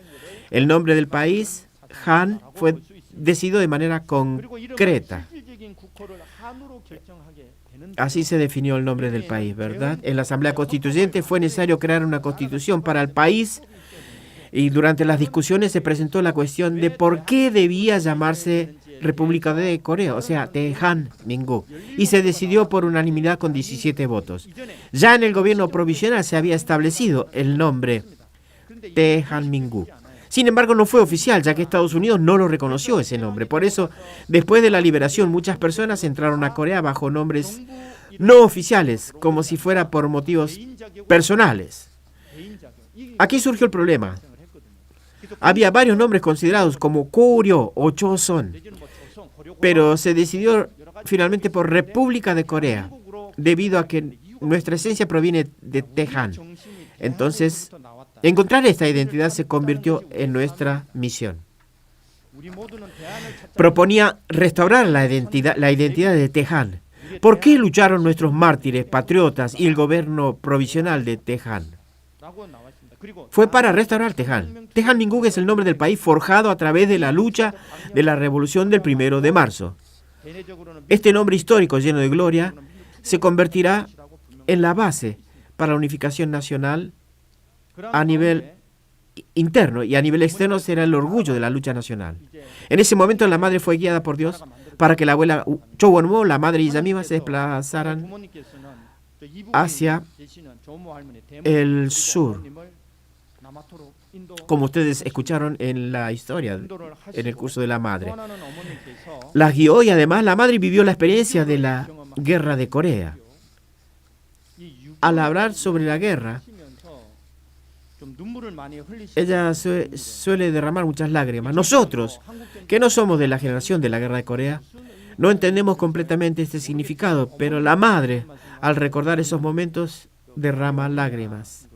El nombre del país, Han, fue decidido de manera concreta. Así se definió el nombre del país, ¿verdad? En la Asamblea Constituyente fue necesario crear una constitución para el país y durante las discusiones se presentó la cuestión de por qué debía llamarse República de Corea, o sea, Tehanmingu, y se decidió por unanimidad con 17 votos. Ya en el gobierno provisional se había establecido el nombre Tehanmingu. Sin embargo, no fue oficial, ya que Estados Unidos no lo reconoció ese nombre. Por eso, después de la liberación, muchas personas entraron a Corea bajo nombres no oficiales, como si fuera por motivos personales. Aquí surgió el problema. Había varios nombres considerados como Koryo o Choson, pero se decidió finalmente por República de Corea, debido a que nuestra esencia proviene de Tehan. Entonces, encontrar esta identidad se convirtió en nuestra misión. Proponía restaurar la identidad de Tehan. ¿Por qué lucharon nuestros mártires, patriotas y el gobierno provisional de Tehan? Fue para restaurar Tehan. Tehanmingu es el nombre del país forjado a través de la lucha de la revolución del 1 de marzo. Este nombre histórico lleno de gloria se convertirá en la base para la unificación nacional a nivel interno y a nivel externo será el orgullo de la lucha nacional. En ese momento la madre fue guiada por Dios para que la abuela Cho Won-mo, la madre y ella misma se desplazaran hacia el sur. Como ustedes escucharon en la historia, en el curso de la madre. La guió y además la madre vivió la experiencia de la guerra de Corea. Al hablar sobre la guerra, ella suele derramar muchas lágrimas. Nosotros, que no somos de la generación de la guerra de Corea, no entendemos completamente este significado, pero la madre, al recordar esos momentos, derrama lágrimas.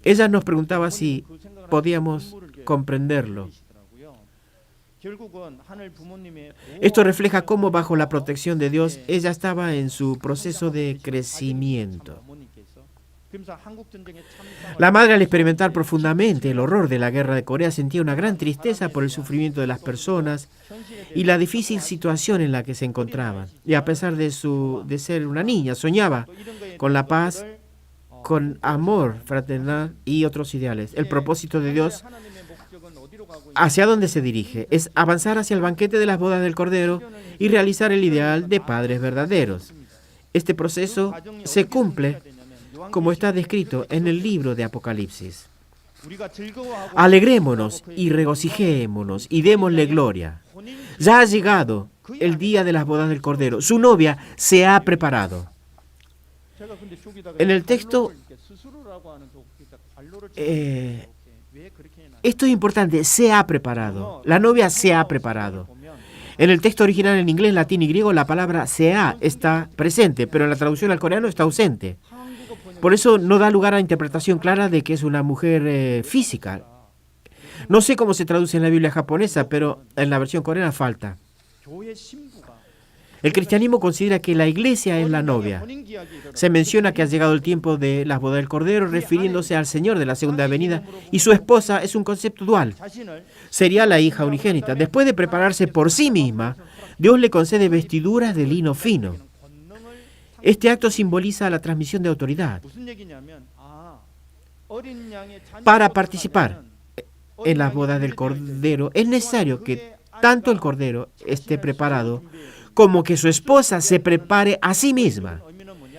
Ella nos preguntaba si podíamos comprenderlo. Esto refleja cómo bajo la protección de Dios ella estaba en su proceso de crecimiento. La madre, al experimentar profundamente el horror de la guerra de Corea, sentía una gran tristeza por el sufrimiento de las personas y la difícil situación en la que se encontraban. Y a pesar de ser una niña, soñaba con la paz, con amor fraternal y otros ideales. El propósito de Dios, ¿hacia dónde se dirige? Es avanzar hacia el banquete de las bodas del Cordero y realizar el ideal de padres verdaderos. Este proceso se cumple como está descrito en el libro de Apocalipsis. Alegrémonos y regocijémonos y démosle gloria. Ya ha llegado el día de las bodas del Cordero. Su novia se ha preparado. En el texto, esto es importante, se ha preparado. La novia se ha preparado. En el texto original en inglés, latín y griego, la palabra sea está presente, pero en la traducción al coreano está ausente. Por eso no da lugar a interpretación clara de que es una mujer física. No sé cómo se traduce en la Biblia japonesa, pero en la versión coreana falta. El cristianismo considera que la iglesia es la novia. Se menciona que ha llegado el tiempo de las bodas del Cordero, refiriéndose al Señor de la segunda venida, y su esposa es un concepto dual. Sería la hija unigénita. Después de prepararse por sí misma, Dios le concede vestiduras de lino fino. Este acto simboliza la transmisión de autoridad. Para participar en las bodas del Cordero, es necesario que tanto el Cordero esté preparado como que su esposa se prepare a sí misma.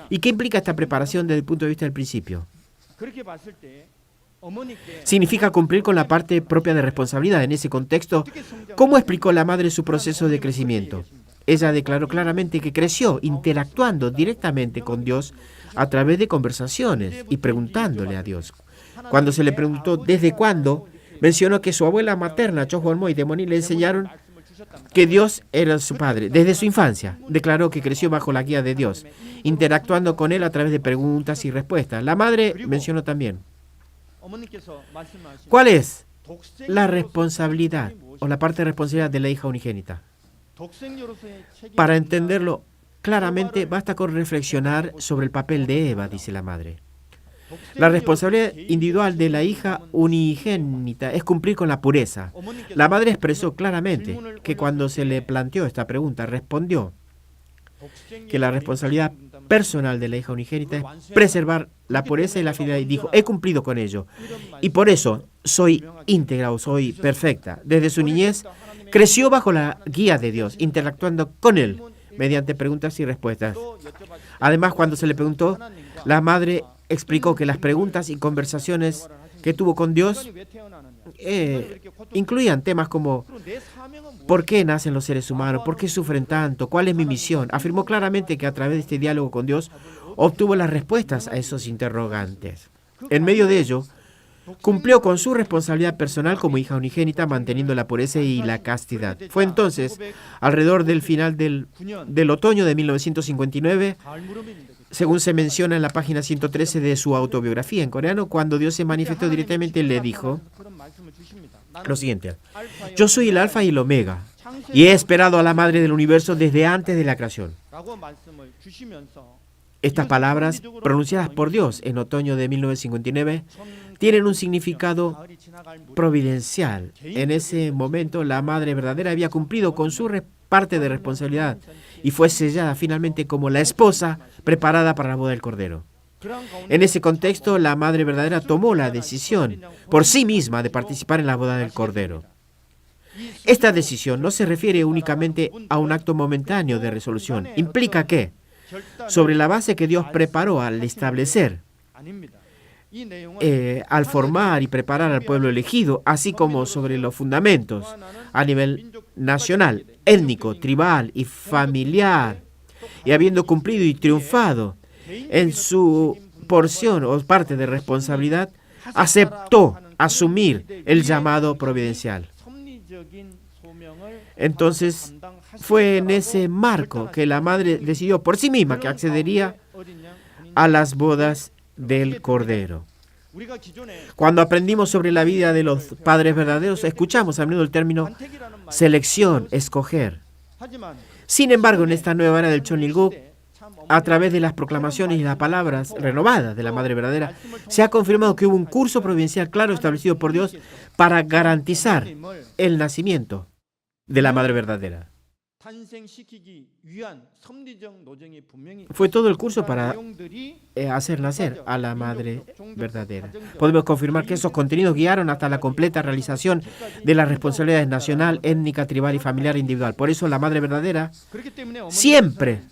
¿Y qué implica esta preparación desde el punto de vista del principio? Significa cumplir con la parte propia de responsabilidad. En ese contexto, ¿cómo explicó la madre su proceso de crecimiento? Ella declaró claramente que creció interactuando directamente con Dios a través de conversaciones y preguntándole a Dios. Cuando se le preguntó desde cuándo, mencionó que su abuela materna, Cho Won-mo y Demoni, le enseñaron que Dios era su padre. Desde su infancia, declaró que creció bajo la guía de Dios, interactuando con él a través de preguntas y respuestas. La madre mencionó también, ¿cuál es la responsabilidad o la parte de responsabilidad de la hija unigénita? Para entenderlo, claramente basta con reflexionar sobre el papel de Eva, dice la madre. La responsabilidad individual de la hija unigénita es cumplir con la pureza. La madre expresó claramente que cuando se le planteó esta pregunta, respondió que la responsabilidad personal de la hija unigénita es preservar la pureza y la fidelidad. Y dijo, he cumplido con ello. Y por eso soy íntegra o soy perfecta. Desde su niñez creció bajo la guía de Dios, interactuando con Él mediante preguntas y respuestas. Además, cuando se le preguntó, la madre explicó que las preguntas y conversaciones que tuvo con Dios incluían temas como ¿por qué nacen los seres humanos? ¿Por qué sufren tanto? ¿Cuál es mi misión? Afirmó claramente que a través de este diálogo con Dios obtuvo las respuestas a esos interrogantes. En medio de ello, cumplió con su responsabilidad personal como hija unigénita, manteniendo la pureza y la castidad. Fue entonces, alrededor del final del otoño de 1959, según se menciona en la página 113 de su autobiografía en coreano, cuando Dios se manifestó directamente y le dijo lo siguiente: yo soy el alfa y el omega, y he esperado a la madre del universo desde antes de la creación. Estas palabras, pronunciadas por Dios en otoño de 1959, tienen un significado providencial. En ese momento, la madre verdadera había cumplido con su parte de responsabilidad y fue sellada finalmente como la esposa preparada para la boda del Cordero. En ese contexto, la madre verdadera tomó la decisión por sí misma de participar en la boda del Cordero. Esta decisión no se refiere únicamente a un acto momentáneo de resolución. Implica que, sobre la base que Dios preparó al establecer, al formar y preparar al pueblo elegido, así como sobre los fundamentos a nivel nacional, étnico, tribal y familiar, y habiendo cumplido y triunfado en su porción o parte de responsabilidad, aceptó asumir el llamado providencial. Entonces, fue en ese marco que la madre decidió por sí misma que accedería a las bodas del Cordero. Cuando aprendimos sobre la vida de los padres verdaderos, escuchamos a menudo el término selección, escoger. Sin embargo, en esta nueva era del Cheonilguk, a través de las proclamaciones y las palabras renovadas de la Madre Verdadera, se ha confirmado que hubo un curso providencial claro establecido por Dios para garantizar el nacimiento de la Madre Verdadera. Fue todo el curso para hacer nacer a la Madre Verdadera. Podemos confirmar que esos contenidos guiaron hasta la completa realización de las responsabilidades nacional, étnica, tribal y familiar individual. Por eso la Madre Verdadera siempre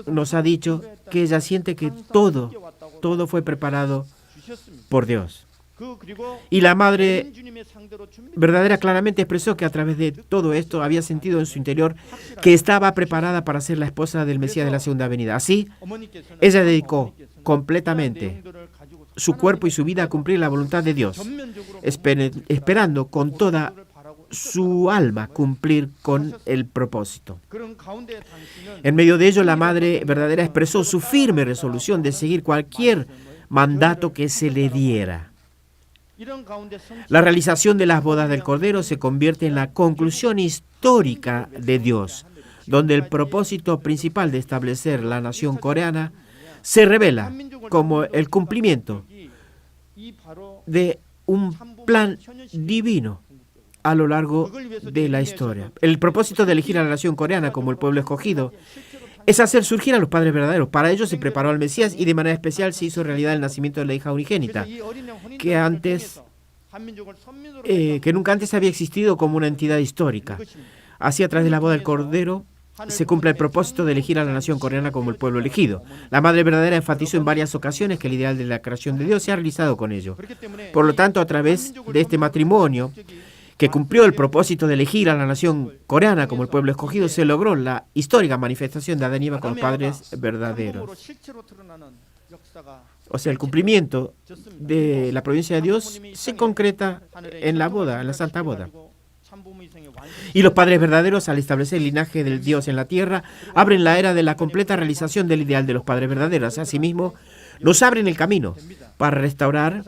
nos ha dicho que ella siente que todo fue preparado por Dios. Y la Madre Verdadera claramente expresó que a través de todo esto había sentido en su interior que estaba preparada para ser la esposa del Mesías de la Segunda Venida. Así, ella dedicó completamente su cuerpo y su vida a cumplir la voluntad de Dios, esperando con toda su alma cumplir con el propósito. En medio de ello, la Madre Verdadera expresó su firme resolución de seguir cualquier mandato que se le diera. La realización de las bodas del Cordero se convierte en la conclusión histórica de Dios, donde el propósito principal de establecer la nación coreana se revela como el cumplimiento de un plan divino a lo largo de la historia. El propósito de elegir a la nación coreana como el pueblo escogido es hacer surgir a los padres verdaderos. Para ello se preparó al Mesías y de manera especial se hizo realidad el nacimiento de la hija unigénita, que nunca antes había existido como una entidad histórica. Así, a través de la boda del Cordero, se cumple el propósito de elegir a la nación coreana como el pueblo elegido. La Madre Verdadera enfatizó en varias ocasiones que el ideal de la creación de Dios se ha realizado con ello. Por lo tanto, a través de este matrimonio, que cumplió el propósito de elegir a la nación coreana como el pueblo escogido, se logró la histórica manifestación de Adán y Eva con los padres verdaderos. O sea, el cumplimiento de la providencia de Dios se concreta en la boda, en la Santa Boda. Y los padres verdaderos, al establecer el linaje del Dios en la tierra, abren la era de la completa realización del ideal de los padres verdaderos. Asimismo, nos abren el camino para restaurar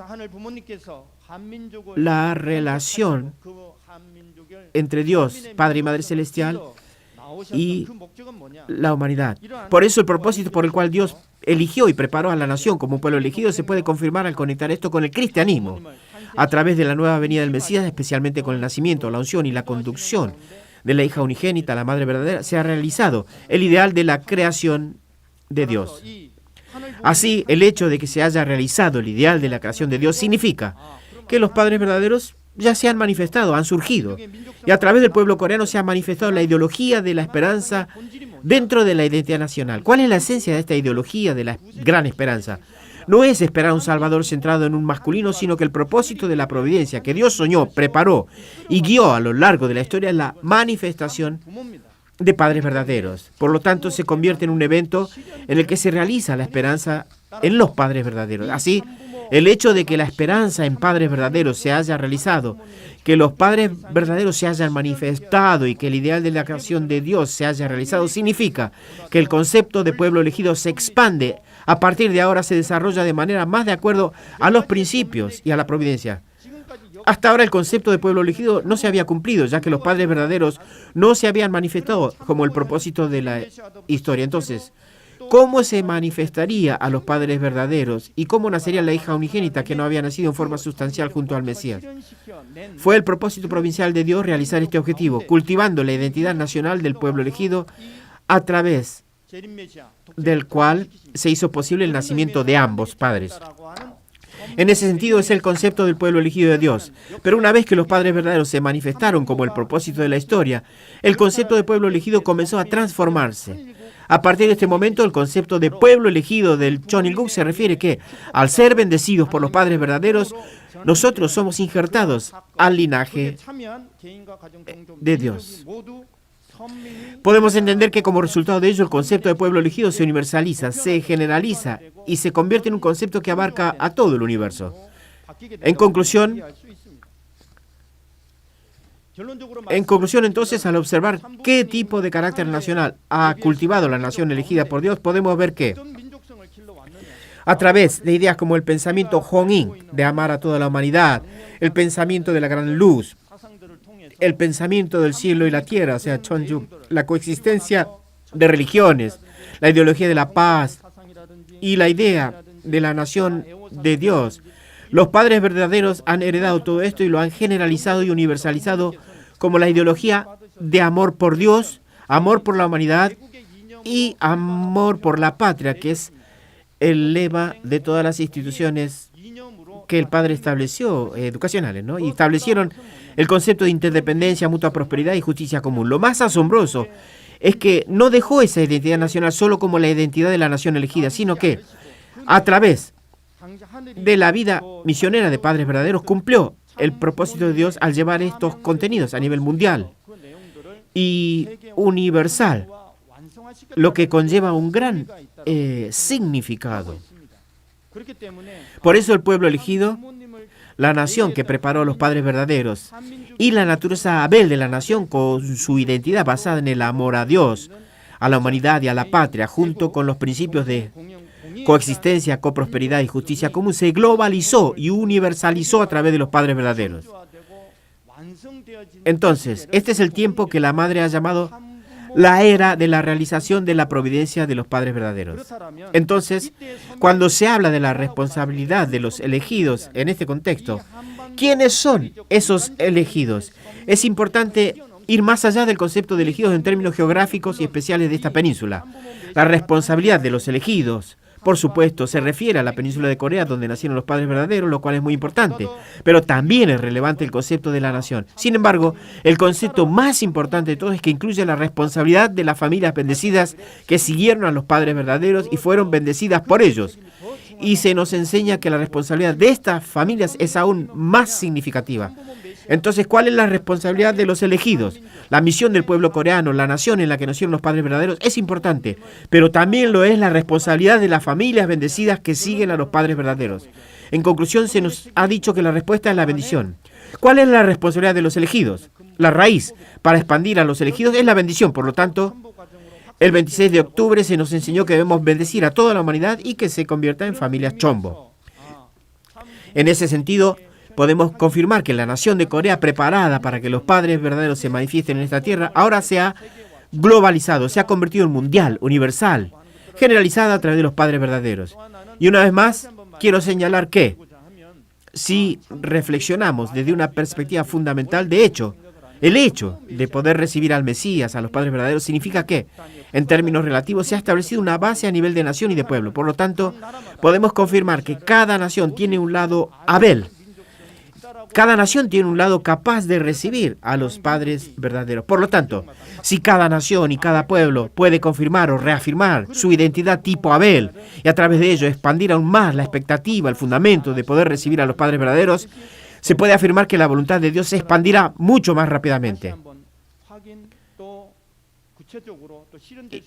la relación entre Dios, Padre y Madre Celestial, y la humanidad. Por eso el propósito por el cual Dios eligió y preparó a la nación como un pueblo elegido se puede confirmar al conectar esto con el cristianismo, a través de la nueva venida del Mesías, especialmente con el nacimiento, la unción y la conducción de la hija unigénita, la madre verdadera, se ha realizado el ideal de la creación de Dios. Así, el hecho de que se haya realizado el ideal de la creación de Dios significa que los padres verdaderos ya se han manifestado, han surgido, y a través del pueblo coreano se ha manifestado la ideología de la esperanza dentro de la identidad nacional. ¿Cuál es la esencia de esta ideología de la gran esperanza? No es esperar a un Salvador centrado en un masculino, sino que el propósito de la providencia que Dios soñó, preparó y guió a lo largo de la historia es la manifestación de padres verdaderos. Por lo tanto, se convierte en un evento en el que se realiza la esperanza en los padres verdaderos. Así, el hecho de que la esperanza en padres verdaderos se haya realizado, que los padres verdaderos se hayan manifestado y que el ideal de la creación de Dios se haya realizado, significa que el concepto de pueblo elegido se expande. A partir de ahora se desarrolla de manera más de acuerdo a los principios y a la providencia. Hasta ahora el concepto de pueblo elegido no se había cumplido, ya que los padres verdaderos no se habían manifestado como el propósito de la historia. Entonces, ¿cómo se manifestaría a los padres verdaderos y cómo nacería la hija unigénita que no había nacido en forma sustancial junto al Mesías? Fue el propósito provincial de Dios realizar este objetivo, cultivando la identidad nacional del pueblo elegido a través del cual se hizo posible el nacimiento de ambos padres. En ese sentido es el concepto del pueblo elegido de Dios. Pero una vez que los padres verdaderos se manifestaron como el propósito de la historia, el concepto de pueblo elegido comenzó a transformarse. A partir de este momento, el concepto de pueblo elegido del Chonilguk se refiere que, al ser bendecidos por los padres verdaderos, nosotros somos injertados al linaje de Dios. Podemos entender que como resultado de ello el concepto de pueblo elegido se universaliza, se generaliza y se convierte en un concepto que abarca a todo el universo. En conclusión, entonces, al observar qué tipo de carácter nacional ha cultivado la nación elegida por Dios, podemos ver que a través de ideas como el pensamiento Hongin, de amar a toda la humanidad, el pensamiento de la gran luz, el pensamiento del cielo y la tierra, o sea, Chonju, la coexistencia de religiones, la ideología de la paz y la idea de la nación de Dios. Los padres verdaderos han heredado todo esto y lo han generalizado y universalizado como la ideología de amor por Dios, amor por la humanidad y amor por la patria, que es el lema de todas las instituciones que el Padre estableció, educacionales, ¿no? Y establecieron el concepto de interdependencia, mutua prosperidad y justicia común. Lo más asombroso es que no dejó esa identidad nacional solo como la identidad de la nación elegida, sino que a través de la vida misionera de padres verdaderos cumplió el propósito de Dios al llevar estos contenidos a nivel mundial y universal, lo que conlleva un gran significado. Por eso el pueblo elegido, la nación que preparó a los padres verdaderos y la naturaleza Abel de la nación con su identidad basada en el amor a Dios, a la humanidad y a la patria, junto con los principios de coexistencia, coprosperidad y justicia común, se globalizó y universalizó a través de los padres verdaderos. Entonces, este es el tiempo que la Madre ha llamado la era de la realización de la providencia de los padres verdaderos. Entonces, cuando se habla de la responsabilidad de los elegidos en este contexto, ¿quiénes son esos elegidos? Es importante ir más allá del concepto de elegidos en términos geográficos y especiales de esta península. La responsabilidad de los elegidos, por supuesto, se refiere a la península de Corea, donde nacieron los padres verdaderos, lo cual es muy importante. Pero también es relevante el concepto de la nación. Sin embargo, el concepto más importante de todo es que incluye la responsabilidad de las familias bendecidas que siguieron a los padres verdaderos y fueron bendecidas por ellos. Y se nos enseña que la responsabilidad de estas familias es aún más significativa. Entonces, ¿cuál es la responsabilidad de los elegidos? La misión del pueblo coreano, la nación en la que nacieron los padres verdaderos, es importante, pero también lo es la responsabilidad de las familias bendecidas que siguen a los padres verdaderos. En conclusión, se nos ha dicho que la respuesta es la bendición. ¿Cuál es la responsabilidad de los elegidos? La raíz para expandir a los elegidos es la bendición. Por lo tanto, el 26 de octubre se nos enseñó que debemos bendecir a toda la humanidad y que se convierta en familias chombo. En ese sentido, podemos confirmar que la nación de Corea, preparada para que los padres verdaderos se manifiesten en esta tierra, ahora se ha globalizado, se ha convertido en mundial, universal, generalizada a través de los padres verdaderos. Y una vez más, quiero señalar que si reflexionamos desde una perspectiva fundamental, de hecho, el hecho de poder recibir al Mesías, a los padres verdaderos, significa que, en términos relativos, se ha establecido una base a nivel de nación y de pueblo. Por lo tanto, podemos confirmar que cada nación tiene un lado Abel. Cada nación tiene un lado capaz de recibir a los padres verdaderos. Por lo tanto, si cada nación y cada pueblo puede confirmar o reafirmar su identidad tipo Abel y a través de ello expandir aún más la expectativa, el fundamento de poder recibir a los padres verdaderos, se puede afirmar que la voluntad de Dios se expandirá mucho más rápidamente.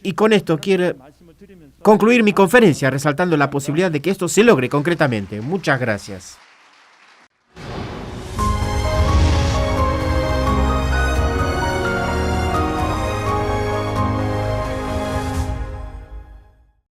Y con esto quiero concluir mi conferencia resaltando la posibilidad de que esto se logre concretamente. Muchas gracias.